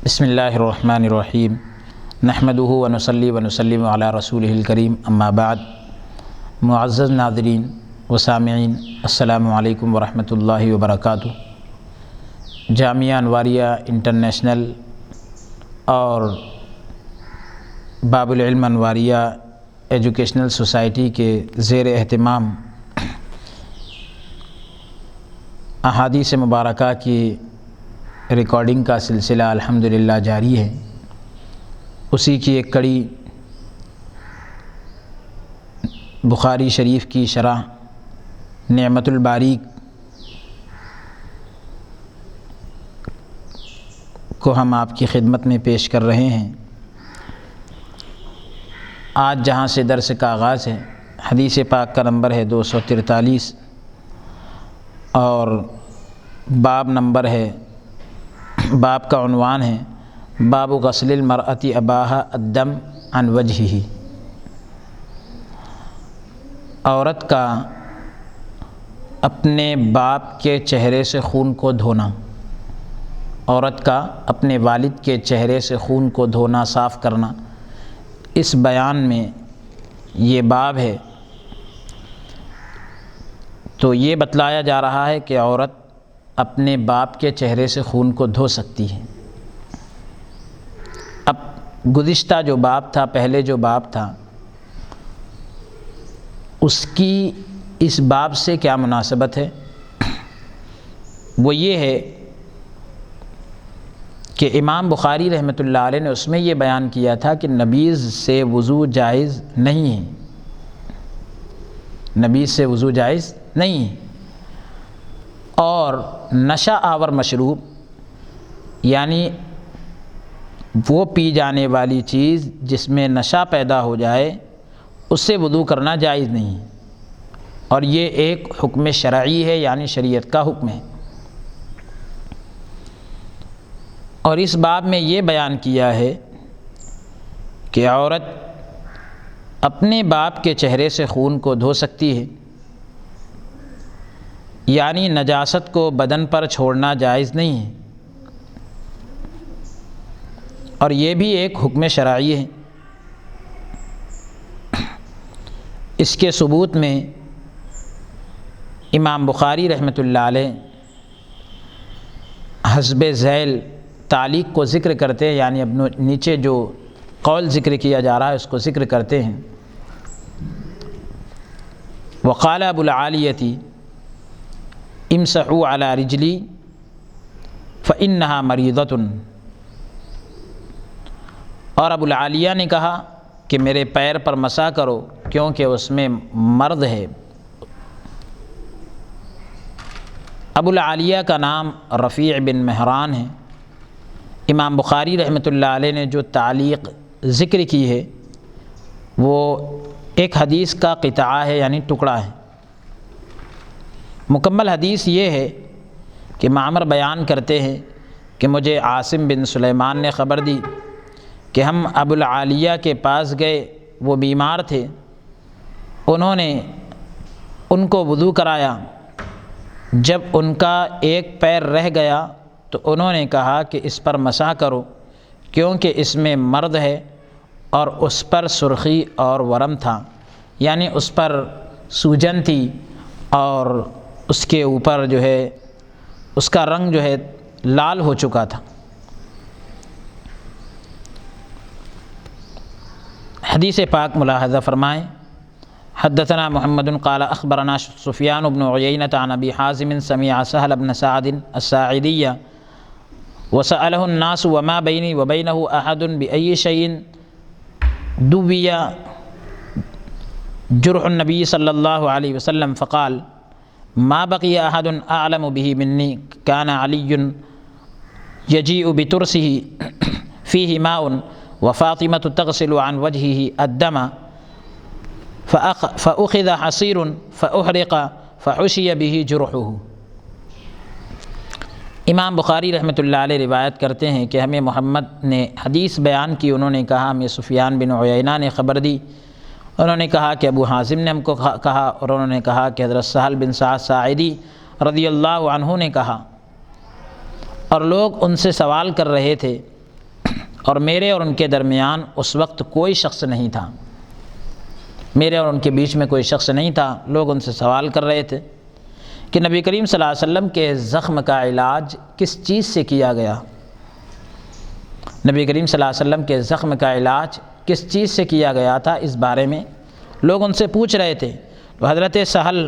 بسم اللہ الرحمن الرحیم نحمدہ ونصلی ونسلم علی رسولہ الکریم اما بعد۔ معزز ناظرین و سامعین، السلام علیکم ورحمۃ اللہ وبرکاتہ۔ جامعہ انواریہ انٹرنیشنل اور باب العلم انواریہ ایجوکیشنل سوسائٹی کے زیر اہتمام احادیث مبارکہ کی ریکارڈنگ کا سلسلہ الحمدللہ جاری ہے۔ اسی کی ایک کڑی بخاری شریف کی شرح نعمت الباری کو ہم آپ کی خدمت میں پیش کر رہے ہیں۔ آج جہاں سے درس کا آغاز ہے، حدیث پاک کا نمبر ہے 243 اور باب کا عنوان ہے باب غسل المرأة اباہا الدم عن وجہہ۔ عورت کا اپنے باپ کے چہرے سے خون کو دھونا، عورت کا اپنے والد کے چہرے سے خون کو دھونا، صاف کرنا، اس بیان میں یہ باب ہے۔ تو یہ بتلایا جا رہا ہے کہ عورت اپنے باپ کے چہرے سے خون کو دھو سکتی ہے۔ اب گزشتہ جو باب تھا، پہلے جو باب تھا، اس کی اس باب سے کیا مناسبت ہے؟ وہ یہ ہے کہ امام بخاری رحمۃ اللہ علیہ نے اس میں یہ بیان کیا تھا کہ نبیذ سے وضو جائز نہیں ہے، نبیذ سے وضو جائز نہیں ہے، اور نشہ آور مشروب یعنی وہ پی جانے والی چیز جس میں نشہ پیدا ہو جائے اس سے وضو کرنا جائز نہیں، اور یہ ایک حکم شرعی ہے، یعنی شریعت کا حکم ہے۔ اور اس باب میں یہ بیان کیا ہے کہ عورت اپنے باپ کے چہرے سے خون کو دھو سکتی ہے، یعنی نجاست کو بدن پر چھوڑنا جائز نہیں ہے، اور یہ بھی ایک حکم شرعی ہے۔ اس کے ثبوت میں امام بخاری رحمۃ اللہ علیہ حسب ذیل تعلیق کو ذکر کرتے ہیں، یعنی اب نیچے جو قول ذکر کیا جا رہا ہے اس کو ذکر کرتے ہیں۔ وقال ابو العالیۃ امسحوا علی رجلی فإنہا مریضۃ، اور ابو العالیہ نے کہا کہ میرے پیر پر مسح کرو کیونکہ اس میں مرض ہے۔ ابو العالیہ کا نام رفیع بن مہران ہے۔ امام بخاری رحمۃ اللہ علیہ نے جو تعلیق ذکر کی ہے وہ ایک حدیث کا قطعہ ہے، یعنی ٹکڑا ہے۔ مکمل حدیث یہ ہے کہ معمر بیان کرتے ہیں کہ مجھے عاصم بن سلیمان نے خبر دی کہ ہم ابو العالیہ کے پاس گئے، وہ بیمار تھے، انہوں نے ان کو وضو کرایا، جب ان کا ایک پیر رہ گیا تو انہوں نے کہا کہ اس پر مسح کرو کیونکہ اس میں مرض ہے، اور اس پر سرخی اور ورم تھا، یعنی اس پر سوجن تھی اور اس کے اوپر جو ہے اس کا رنگ جو ہے لال ہو چکا تھا۔ حدیث پاک ملاحظہ فرمائیں۔ حدثنا محمد قال اخبرنا سفیان بن عیینۃ عن ابی حازم سمع سہل بن سعد الساعدی وسألہ الناس وما بینی وبینہ احد بأی شیء دوی جرح النبی صلی اللہ علیہ وسلم فقال ما بقي احد اعلم به مني كان علي يجيء بترسه فيه ماء وفاطمة تغسل عن وجهه الدم فأخذ حصير فأحرق فحشي به جرحه۔ امام بخاری رحمۃ اللہ علیہ روایت کرتے ہیں کہ ہمیں محمد نے حدیث بیان کی، انہوں نے کہا ہمیں سفیان بن عیینہ نے خبر دی، انہوں نے کہا کہ ابو حازم نے ہم کو کہا، اور انہوں نے کہا کہ حضرت سہل بن سعد ساعدی رضی اللہ عنہ نے کہا، اور لوگ ان سے سوال کر رہے تھے اور میرے اور ان کے درمیان اس وقت کوئی شخص نہیں تھا، میرے اور ان کے بیچ میں کوئی شخص نہیں تھا۔ لوگ ان سے سوال کر رہے تھے کہ نبی کریم صلی اللہ علیہ وسلم کے زخم کا علاج کس چیز سے کیا گیا؟ نبی کریم صلی اللہ علیہ وسلم کے زخم کا علاج کس چیز سے کیا گیا تھا، اس بارے میں لوگ ان سے پوچھ رہے تھے۔ تو حضرت سہل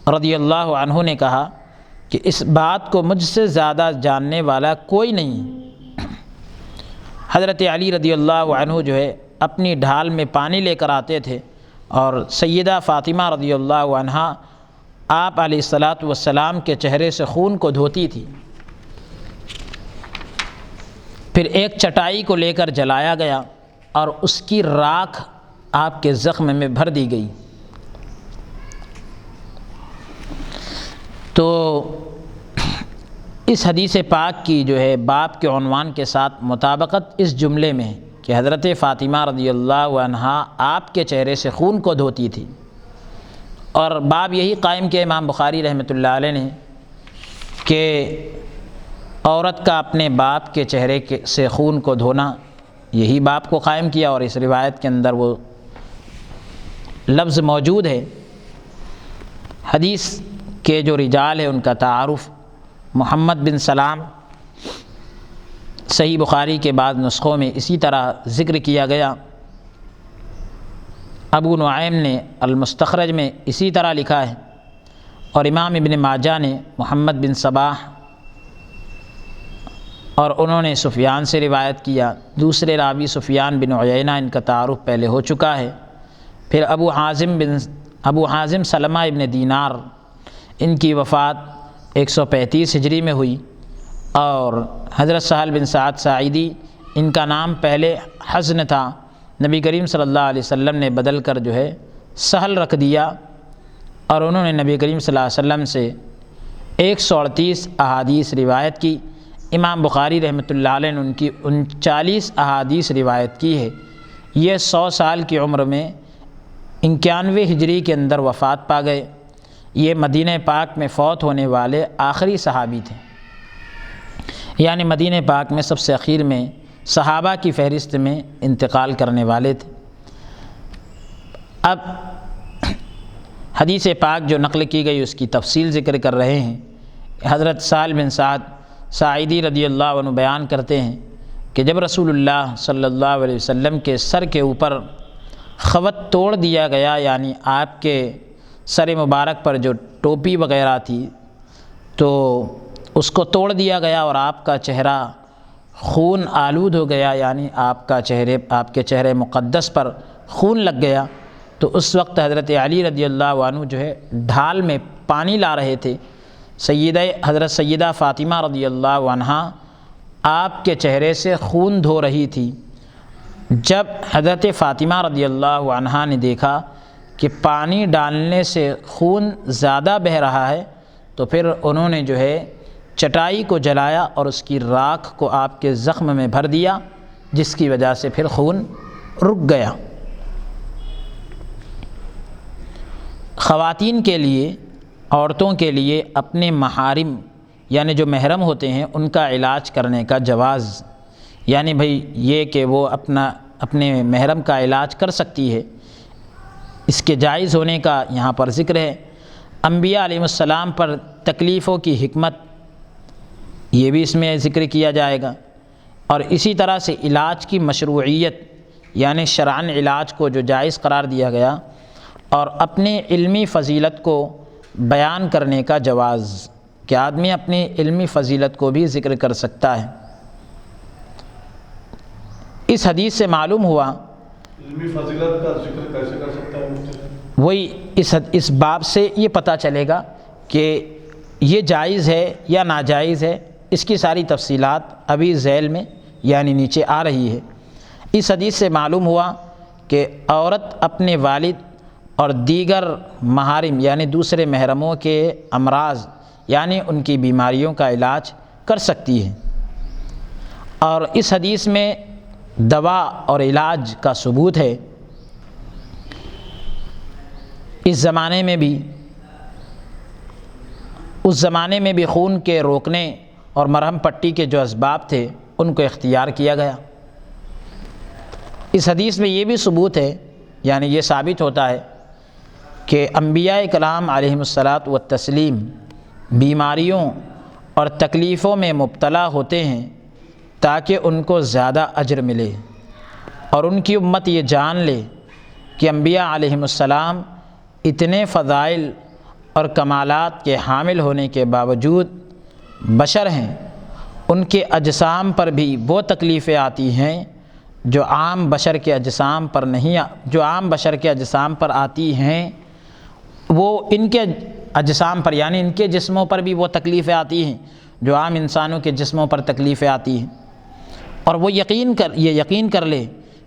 رضی اللہ عنہ نے کہا کہ اس بات کو مجھ سے زیادہ جاننے والا کوئی نہیں۔ حضرت علی رضی اللہ عنہ جو ہے اپنی ڈھال میں پانی لے کر آتے تھے اور سیدہ فاطمہ رضی اللہ عنہا آپ علیہ الصلاۃ والسلام کے چہرے سے خون کو دھوتی تھی۔ پھر ایک چٹائی کو لے کر جلایا گیا اور اس کی راکھ آپ کے زخم میں بھر دی گئی۔ تو اس حدیث پاک کی جو ہے باب کے عنوان کے ساتھ مطابقت اس جملے میں ہے کہ حضرت فاطمہ رضی اللہ عنہا آپ کے چہرے سے خون کو دھوتی تھی، اور باب یہی قائم کیا امام بخاری رحمۃ اللہ علیہ نے کہ عورت کا اپنے باپ کے چہرے سے خون کو دھونا، یہی باب کو قائم کیا، اور اس روایت کے اندر وہ لفظ موجود ہے۔ حدیث کے جو رجال ہیں ان کا تعارف محمد بن سلام، صحیح بخاری کے بعض نسخوں میں اسی طرح ذکر کیا گیا، ابو نعیم نے المستخرج میں اسی طرح لکھا ہے، اور امام ابن ماجہ نے محمد بن صباح، اور انہوں نے سفیان سے روایت کیا۔ دوسرے راوی سفیان بن عیینہ، ان کا تعارف پہلے ہو چکا ہے۔ پھر ابو حازم سلمہ ابن دینار، ان کی وفات 135 ہجری میں ہوئی، اور حضرت سہل بن سعد ساعدی، ان کا نام پہلے حزن تھا، نبی کریم صلی اللہ علیہ وسلم نے بدل کر جو ہے سہل رکھ دیا، اور انہوں نے نبی کریم صلی اللہ علیہ وسلم سے 138 احادیث روایت کی۔ امام بخاری رحمۃ اللہ علیہ نے ان کی 39 احادیث روایت کی ہے۔ یہ 100 سال کی عمر میں 91 ہجری کے اندر وفات پا گئے۔ یہ مدینہ پاک میں فوت ہونے والے آخری صحابی تھے، یعنی مدینہ پاک میں سب سے اخیر میں صحابہ کی فہرست میں انتقال کرنے والے تھے۔ اب حدیث پاک جو نقل کی گئی اس کی تفصیل ذکر کر رہے ہیں۔ حضرت سہل بن سعد ساعدی رضی اللہ عنہ بیان کرتے ہیں کہ جب رسول اللہ صلی اللہ علیہ وسلم کے سر کے اوپر خوت توڑ دیا گیا، یعنی آپ کے سر مبارک پر جو ٹوپی وغیرہ تھی تو اس کو توڑ دیا گیا اور آپ کا چہرہ خون آلود ہو گیا، یعنی آپ کے چہرے مقدس پر خون لگ گیا، تو اس وقت حضرت علی رضی اللہ عنہ جو ہے ڈھال میں پانی لا رہے تھے۔ حضرت سیدہ فاطمہ رضی اللہ عنہا آپ کے چہرے سے خون دھو رہی تھی۔ جب حضرت فاطمہ رضی اللہ عنہا نے دیکھا کہ پانی ڈالنے سے خون زیادہ بہہ رہا ہے، تو پھر انہوں نے جو ہے چٹائی کو جلایا اور اس کی راکھ کو آپ کے زخم میں بھر دیا، جس کی وجہ سے پھر خون رک گیا۔ خواتین کے لیے، عورتوں کے لیے اپنے محارم یعنی جو محرم ہوتے ہیں ان کا علاج کرنے کا جواز، یعنی بھئی یہ کہ وہ اپنے محرم کا علاج کر سکتی ہے، اس کے جائز ہونے کا یہاں پر ذکر ہے۔ انبیاء علیہ السلام پر تکلیفوں کی حکمت، یہ بھی اس میں ذکر کیا جائے گا، اور اسی طرح سے علاج کی مشروعیت، یعنی شرعاً علاج کو جو جائز قرار دیا گیا، اور اپنے علمی فضیلت کو بیان کرنے کا جواز کہ آدمی اپنی علمی فضیلت کو بھی ذکر کر سکتا ہے۔ اس حدیث سے معلوم ہوا علمی فضیلت کا ذکر کیسے کر سکتا ہے؟ وہی اس باب سے یہ پتہ چلے گا کہ یہ جائز ہے یا ناجائز ہے، اس کی ساری تفصیلات ابھی ذیل میں یعنی نیچے آ رہی ہے۔ اس حدیث سے معلوم ہوا کہ عورت اپنے والد اور دیگر محارم یعنی دوسرے محرموں کے امراض یعنی ان کی بیماریوں کا علاج کر سکتی ہے، اور اس حدیث میں دوا اور علاج کا ثبوت ہے۔ اس زمانے میں بھی خون کے روکنے اور مرہم پٹی کے جو اسباب تھے ان کو اختیار کیا گیا۔ اس حدیث میں یہ بھی ثبوت ہے، یعنی یہ ثابت ہوتا ہے کہ انبیاء کرام علیہم الصلاۃ والتسلیم بیماریوں اور تکلیفوں میں مبتلا ہوتے ہیں تاکہ ان کو زیادہ اجر ملے، اور ان کی امت یہ جان لے کہ انبیاء علیہم السلام اتنے فضائل اور کمالات کے حامل ہونے کے باوجود بشر ہیں، ان کے اجسام پر بھی وہ تکلیفیں آتی ہیں جو عام بشر کے اجسام پر آتی ہیں، وہ ان کے اجسام پر یعنی ان کے جسموں پر بھی وہ تکلیفیں آتی ہیں جو عام انسانوں کے جسموں پر تکلیفیں آتی ہیں، اور وہ یقین کر لے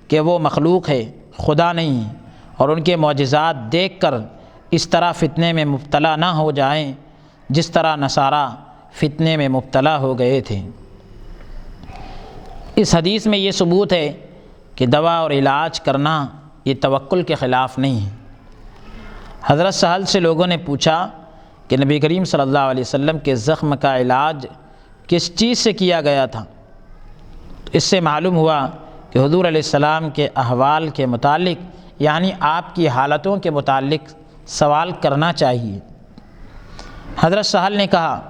کہ وہ مخلوق ہے، خدا نہیں ہے، اور ان کے معجزات دیکھ کر اس طرح فتنے میں مبتلا نہ ہو جائیں جس طرح نصارہ فتنے میں مبتلا ہو گئے تھے۔ اس حدیث میں یہ ثبوت ہے کہ دوا اور علاج کرنا یہ توکل کے خلاف نہیں ہے۔ حضرت سہل سے لوگوں نے پوچھا کہ نبی کریم صلی اللہ علیہ وسلم کے زخم کا علاج کس چیز سے کیا گیا تھا؟ اس سے معلوم ہوا کہ حضور علیہ السلام کے احوال کے متعلق یعنی آپ کی حالتوں کے متعلق سوال کرنا چاہیے۔ حضرت سہل نے کہا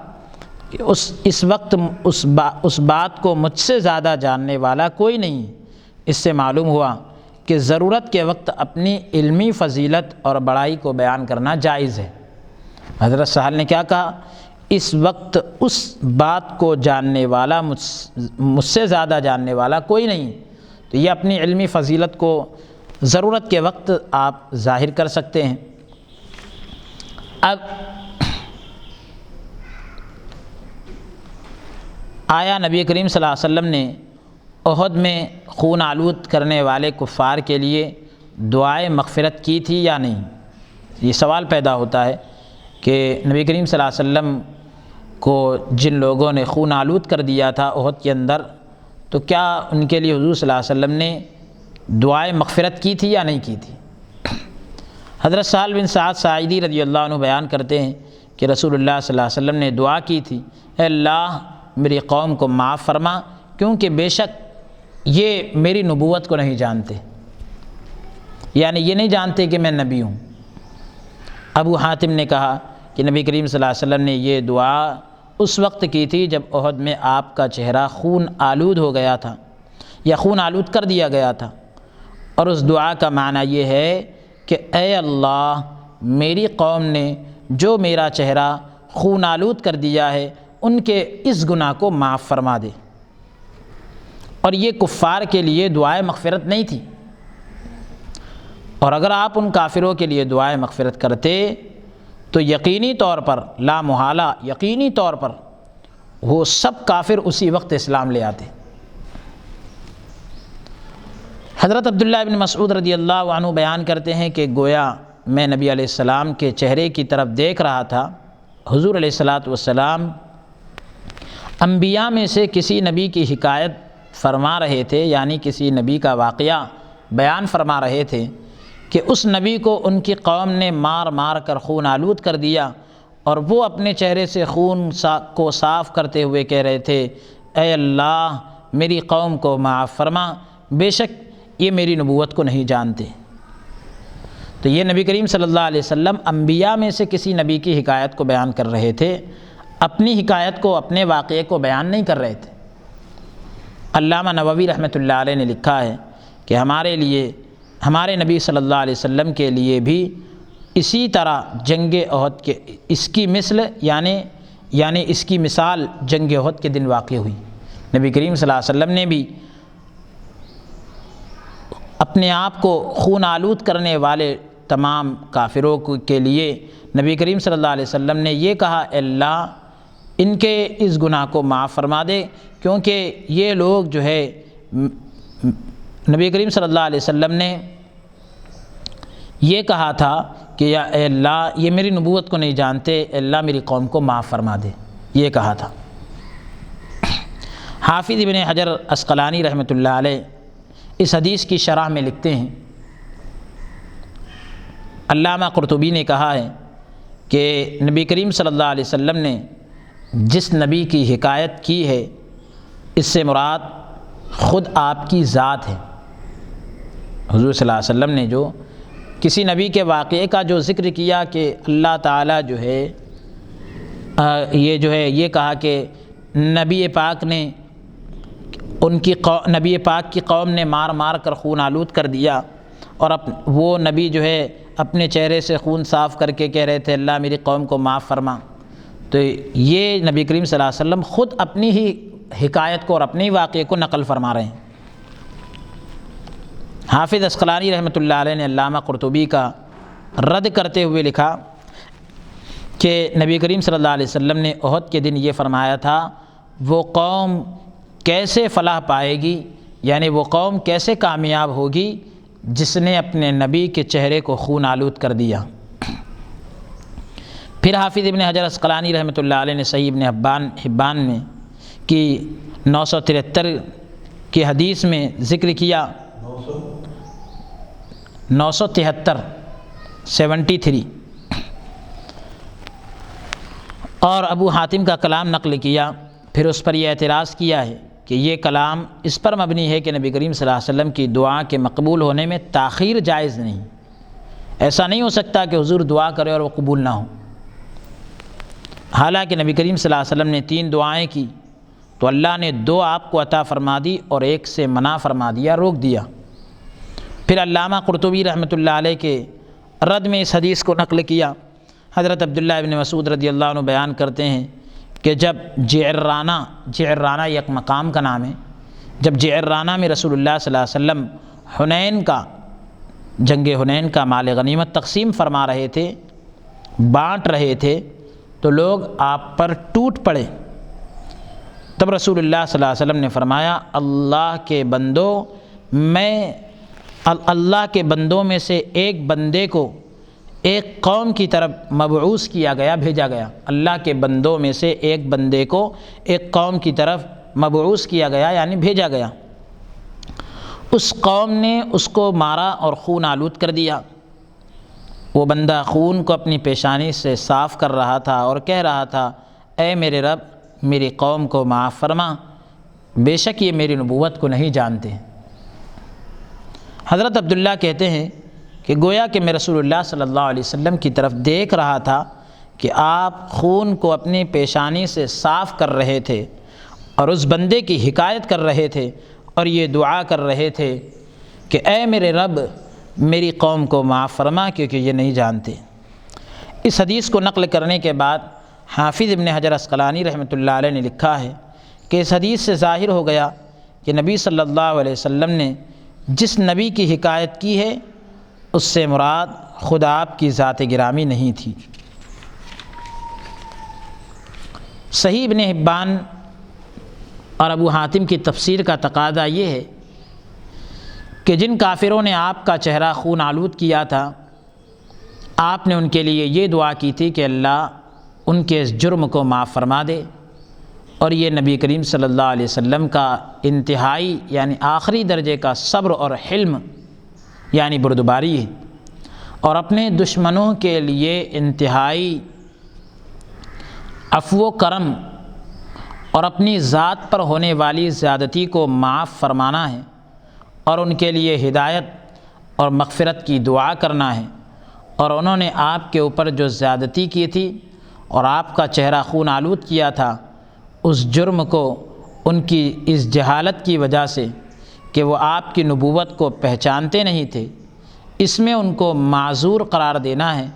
کہ اس وقت اس بات کو مجھ سے زیادہ جاننے والا کوئی نہیں۔ اس سے معلوم ہوا کہ ضرورت کے وقت اپنی علمی فضیلت اور بڑائی کو بیان کرنا جائز ہے۔ حضرت سہل نے کیا کہا؟ اس وقت اس بات کو جاننے والا مجھ سے زیادہ جاننے والا کوئی نہیں، تو یہ اپنی علمی فضیلت کو ضرورت کے وقت آپ ظاہر کر سکتے ہیں۔ اب آیا نبی کریم صلی اللہ علیہ وسلم نے احد میں خون آلود کرنے والے کفار کے لیے دعائے مغفرت کی تھی یا نہیں؟ یہ سوال پیدا ہوتا ہے کہ نبی کریم صلی اللہ علیہ وسلم کو جن لوگوں نے خون آلود کر دیا تھا احد کے اندر، تو کیا ان کے لیے حضور صلی اللہ علیہ وسلم نے دعائے مغفرت کی تھی یا نہیں کی تھی؟ حضرت سہل بن سعد ساعدی رضی اللہ عنہ بیان کرتے ہیں کہ رسول اللہ صلی اللہ علیہ وسلم نے دعا کی تھی، اے اللہ میری قوم کو معاف فرما، کیونکہ بے شک یہ میری نبوت کو نہیں جانتے، یعنی یہ نہیں جانتے کہ میں نبی ہوں۔ ابو حاتم نے کہا کہ نبی کریم صلی اللہ علیہ وسلم نے یہ دعا اس وقت کی تھی جب احد میں آپ کا چہرہ خون آلود ہو گیا تھا یا خون آلود کر دیا گیا تھا، اور اس دعا کا معنی یہ ہے کہ اے اللہ میری قوم نے جو میرا چہرہ خون آلود کر دیا ہے ان کے اس گناہ کو معاف فرما دے۔ اور یہ کفار کے لیے دعائے مغفرت نہیں تھی، اور اگر آپ ان کافروں کے لیے دعائے مغفرت کرتے تو یقینی طور پر لا محالہ یقینی طور پر وہ سب کافر اسی وقت اسلام لے آتے۔ حضرت عبداللہ بن مسعود رضی اللہ عنہ بیان کرتے ہیں کہ گویا میں نبی علیہ السلام کے چہرے کی طرف دیکھ رہا تھا، حضور علیہ الصلاۃ والسلام انبیاء میں سے کسی نبی کی حکایت فرما رہے تھے، یعنی کسی نبی کا واقعہ بیان فرما رہے تھے کہ اس نبی کو ان کی قوم نے مار مار کر خون آلود کر دیا، اور وہ اپنے چہرے سے خون کو صاف کرتے ہوئے کہہ رہے تھے اے اللہ میری قوم کو معاف فرما، بے شک یہ میری نبوت کو نہیں جانتے۔ تو یہ نبی کریم صلی اللہ علیہ وسلم انبیاء میں سے کسی نبی کی حکایت کو بیان کر رہے تھے، اپنی حکایت کو اپنے واقعے کو بیان نہیں کر رہے تھے۔ علامہ نووی رحمۃ اللہ علیہ نے لکھا ہے کہ ہمارے نبی صلی اللہ علیہ وسلم کے لیے بھی اسی طرح جنگ احد کے اس کی مثل یعنی اس کی مثال جنگ احد کے دن واقع ہوئی۔ نبی کریم صلی اللہ علیہ وسلم نے بھی اپنے آپ کو خون آلود کرنے والے تمام کافروں کے لیے نبی کریم صلی اللہ علیہ وسلم نے یہ کہا اے اللہ ان کے اس گناہ کو معاف فرما دے، کیونکہ یہ لوگ جو ہے نبی کریم صلی اللہ علیہ وسلم نے یہ کہا تھا کہ یا اے اللہ یہ میری نبوت کو نہیں جانتے، اے اللہ میری قوم کو معاف فرما دے، یہ کہا تھا۔ حافظ ابن حجر عسقلانی رحمۃ اللہ علیہ اس حدیث کی شرح میں لکھتے ہیں، علامہ قرطبی نے کہا ہے کہ نبی کریم صلی اللہ علیہ وسلم نے جس نبی کی حکایت کی ہے اس سے مراد خود آپ کی ذات ہے، حضور صلی اللہ علیہ وسلم نے جو کسی نبی کے واقعے کا جو ذکر کیا کہ اللہ تعالیٰ جو ہے یہ کہا کہ نبی پاک نے نبی پاک کی قوم نے مار مار کر خون آلود کر دیا، اور وہ نبی جو ہے اپنے چہرے سے خون صاف کر کے کہہ رہے تھے اللہ میری قوم کو معاف فرما۔ تو یہ نبی کریم صلی اللہ علیہ وسلم خود اپنی ہی حکایت کو اور اپنے ہی واقعے کو نقل فرما رہے ہیں۔ حافظ عسقلانی رحمۃ اللہ علیہ نے علامہ قرطبی کا رد کرتے ہوئے لکھا کہ نبی کریم صلی اللہ علیہ وسلم نے احد کے دن یہ فرمایا تھا وہ قوم کیسے فلاح پائے گی، یعنی وہ قوم کیسے کامیاب ہوگی جس نے اپنے نبی کے چہرے کو خون آلود کر دیا۔ پھر حافظ ابن حجر عسقلانی رحمۃ اللہ علیہ نے صحیح ابن حبان میں کی 973 کی حدیث میں ذکر کیا 973 اور ابو حاتم کا کلام نقل کیا، پھر اس پر یہ اعتراض کیا ہے کہ یہ کلام اس پر مبنی ہے کہ نبی کریم صلی اللہ علیہ وسلم کی دعا کے مقبول ہونے میں تاخیر جائز نہیں۔ ایسا نہیں ہو سکتا کہ حضور دعا کرے اور وہ قبول نہ ہو۔ حالانکہ نبی کریم صلی اللہ علیہ وسلم نے 3 دعائیں کی تو اللہ نے 2 آپ کو عطا فرما دی اور 1 سے منع فرما دیا، روک دیا۔ پھر علامہ قرطبی رحمۃ اللہ علیہ کے رد میں اس حدیث کو نقل کیا۔ حضرت عبداللہ ابن مسعود رضی اللہ عنہ بیان کرتے ہیں کہ جب جعرانہ ایک مقام کا نام ہے، جب جعرانہ میں رسول اللہ صلی اللہ علیہ وسلم جنگ حنین کا مال غنیمت تقسیم فرما رہے تھے، بانٹ رہے تھے، تو لوگ آپ پر ٹوٹ پڑے۔ تب رسول اللہ صلی اللہ علیہ وسلم نے فرمایا اللہ کے بندوں میں سے ایک بندے کو ایک قوم کی طرف مبعوث کیا گیا، بھیجا گیا۔ اللہ کے بندوں میں سے ایک بندے کو ایک قوم کی طرف مبعوث کیا گیا، یعنی بھیجا گیا۔ اس قوم نے اس کو مارا اور خون آلود کر دیا۔ وہ بندہ خون کو اپنی پیشانی سے صاف کر رہا تھا اور کہہ رہا تھا اے میرے رب میری قوم کو معاف فرما، بے شک یہ میری نبوت کو نہیں جانتے۔ حضرت عبداللہ کہتے ہیں کہ گویا کہ میں رسول اللہ صلی اللہ علیہ وسلم کی طرف دیکھ رہا تھا کہ آپ خون کو اپنی پیشانی سے صاف کر رہے تھے اور اس بندے کی حکایت کر رہے تھے اور یہ دعا کر رہے تھے کہ اے میرے رب میری قوم کو معاف فرما کیونکہ یہ نہیں جانتے۔ اس حدیث کو نقل کرنے کے بعد حافظ ابن حجر عسقلانی رحمۃ اللہ علیہ نے لکھا ہے کہ اس حدیث سے ظاہر ہو گیا کہ نبی صلی اللہ علیہ وسلم نے جس نبی کی حکایت کی ہے اس سے مراد خدا آپ کی ذات گرامی نہیں تھی۔ صحیح ابن حبان اور ابو حاتم کی تفسیر کا تقاضا یہ ہے کہ جن کافروں نے آپ کا چہرہ خون آلود کیا تھا، آپ نے ان کے لیے یہ دعا کی تھی کہ اللہ ان کے اس جرم کو معاف فرما دے، اور یہ نبی کریم صلی اللہ علیہ وسلم کا انتہائی یعنی آخری درجے کا صبر اور حلم یعنی بردباری ہے، اور اپنے دشمنوں کے لیے انتہائی عفو و کرم اور اپنی ذات پر ہونے والی زیادتی کو معاف فرمانا ہے، اور ان کے لیے ہدایت اور مغفرت کی دعا کرنا ہے۔ اور انہوں نے آپ کے اوپر جو زیادتی کی تھی اور آپ کا چہرہ خون آلود کیا تھا، اس جرم کو ان کی اس جہالت کی وجہ سے کہ وہ آپ کی نبوت کو پہچانتے نہیں تھے، اس میں ان کو معذور قرار دینا ہے،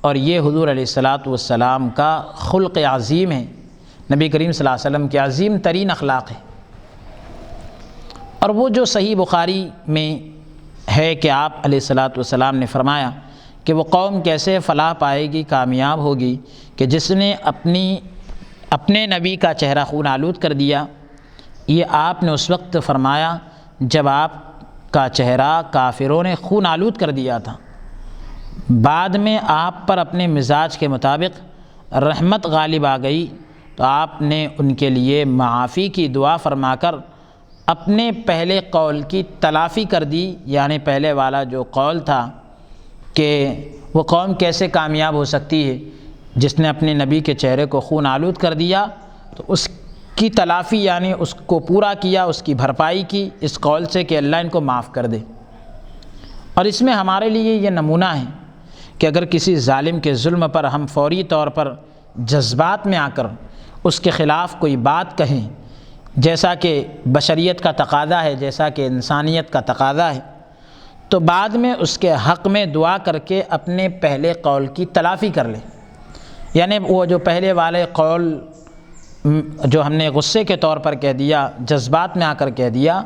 اور یہ حضور علیہ الصلاۃ والسلام کا خلق عظیم ہے، نبی کریم صلی اللہ علیہ وسلم کے عظیم ترین اخلاق ہے۔ اور وہ جو صحیح بخاری میں ہے کہ آپ علیہ الصلاۃ والسلام نے فرمایا کہ وہ قوم کیسے فلاح پائے گی، کامیاب ہوگی کہ جس نے اپنے نبی کا چہرہ خون آلود کر دیا، یہ آپ نے اس وقت فرمایا جب آپ کا چہرہ کافروں نے خون آلود کر دیا تھا۔ بعد میں آپ پر اپنے مزاج کے مطابق رحمت غالب آ گئی تو آپ نے ان کے لیے معافی کی دعا فرما کر اپنے پہلے قول کی تلافی کر دی، یعنی پہلے والا جو قول تھا کہ وہ قوم کیسے کامیاب ہو سکتی ہے جس نے اپنے نبی کے چہرے کو خون آلود کر دیا، تو اس کی تلافی یعنی اس کو پورا کیا، اس کی بھرپائی کی اس قول سے کہ اللہ ان کو معاف کر دے۔ اور اس میں ہمارے لیے یہ نمونہ ہے کہ اگر کسی ظالم کے ظلم پر ہم فوری طور پر جذبات میں آ کر اس کے خلاف کوئی بات کہیں، جیسا کہ بشریت کا تقاضا ہے، جیسا کہ انسانیت کا تقاضا ہے، تو بعد میں اس کے حق میں دعا کر کے اپنے پہلے قول کی تلافی کر لیں۔ یعنی وہ جو پہلے والے قول جو ہم نے غصے کے طور پر کہہ دیا، جذبات میں آ کر کہہ دیا،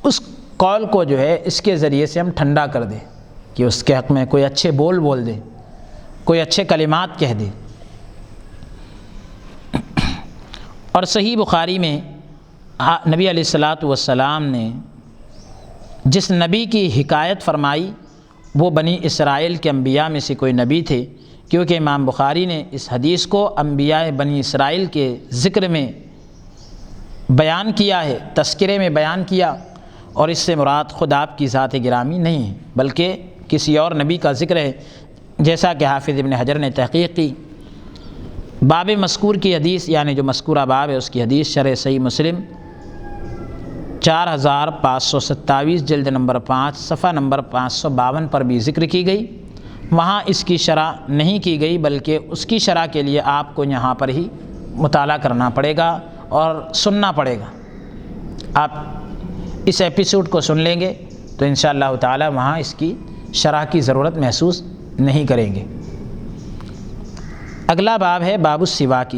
اس قول کو جو ہے اس کے ذریعے سے ہم ٹھنڈا کر دیں کہ اس کے حق میں کوئی اچھے بول دیں، کوئی اچھے کلمات کہہ دیں۔ اور صحیح بخاری میں نبی علیہ الصلاۃ والسلام نے جس نبی کی حکایت فرمائی وہ بنی اسرائیل کے انبیاء میں سے کوئی نبی تھے، کیونکہ امام بخاری نے اس حدیث کو انبیاء بنی اسرائیل کے ذکر میں بیان کیا ہے، تذکرے میں بیان کیا، اور اس سے مراد خود آپ کی ذات گرامی نہیں ہے بلکہ کسی اور نبی کا ذکر ہے، جیسا کہ حافظ ابن حجر نے تحقیق کی۔ باب مذکور کی حدیث، یعنی جو مذکورہ باب ہے اس کی حدیث شرح صحیح مسلم 4527 جلد نمبر 5 صفحہ نمبر 552 پر بھی ذکر کی گئی۔ وہاں اس کی شرح نہیں کی گئی بلکہ اس کی شرح کے لیے آپ کو یہاں پر ہی مطالعہ کرنا پڑے گا اور سننا پڑے گا۔ آپ اس ایپیسوڈ کو سن لیں گے تو انشاءاللہ تعالی وہاں اس کی شرح کی ضرورت محسوس نہیں کریں گے۔ اگلا باب ہے باب السواک،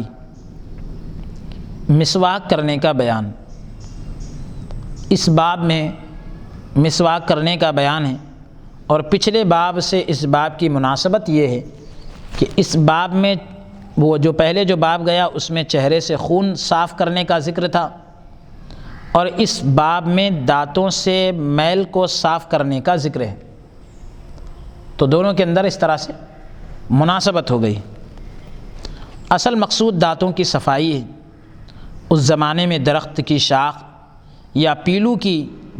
مسواک کرنے کا بیان۔ اس باب میں مسواک کرنے کا بیان ہے، اور پچھلے باب سے اس باب کی مناسبت یہ ہے کہ اس باب میں وہ جو پہلے جو باب گیا اس میں چہرے سے خون صاف کرنے کا ذکر تھا، اور اس باب میں دانتوں سے میل کو صاف کرنے کا ذکر ہے، تو دونوں کے اندر اس طرح سے مناسبت ہو گئی۔ اصل مقصود دانتوں کی صفائی ہے۔ اس زمانے میں درخت کی شاخ یا پیلو کی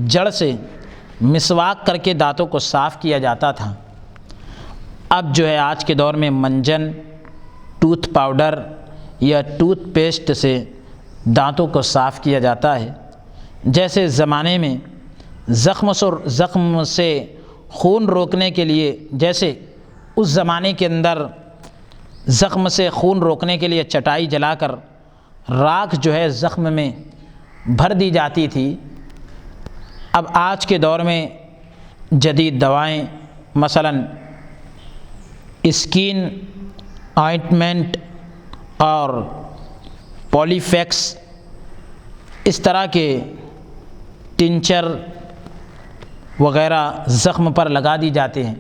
جڑ سے مسواک کر کے دانتوں کو صاف کیا جاتا تھا۔ اب جو ہے آج کے دور میں منجن، ٹوتھ پاؤڈر یا ٹوتھ پیسٹ سے دانتوں کو صاف کیا جاتا ہے۔ جیسے زمانے میں زخم سے خون روکنے کے لیے، جیسے اس زمانے کے اندر زخم سے خون روکنے کے لیے چٹائی جلا کر راکھ جو ہے زخم میں بھر دی جاتی تھی، اب آج کے دور میں جدید دوائیں مثلا اسکین آئنٹمنٹ اور پولی فیکس اس طرح کے ٹنچر وغیرہ زخم پر لگا دی جاتے ہیں،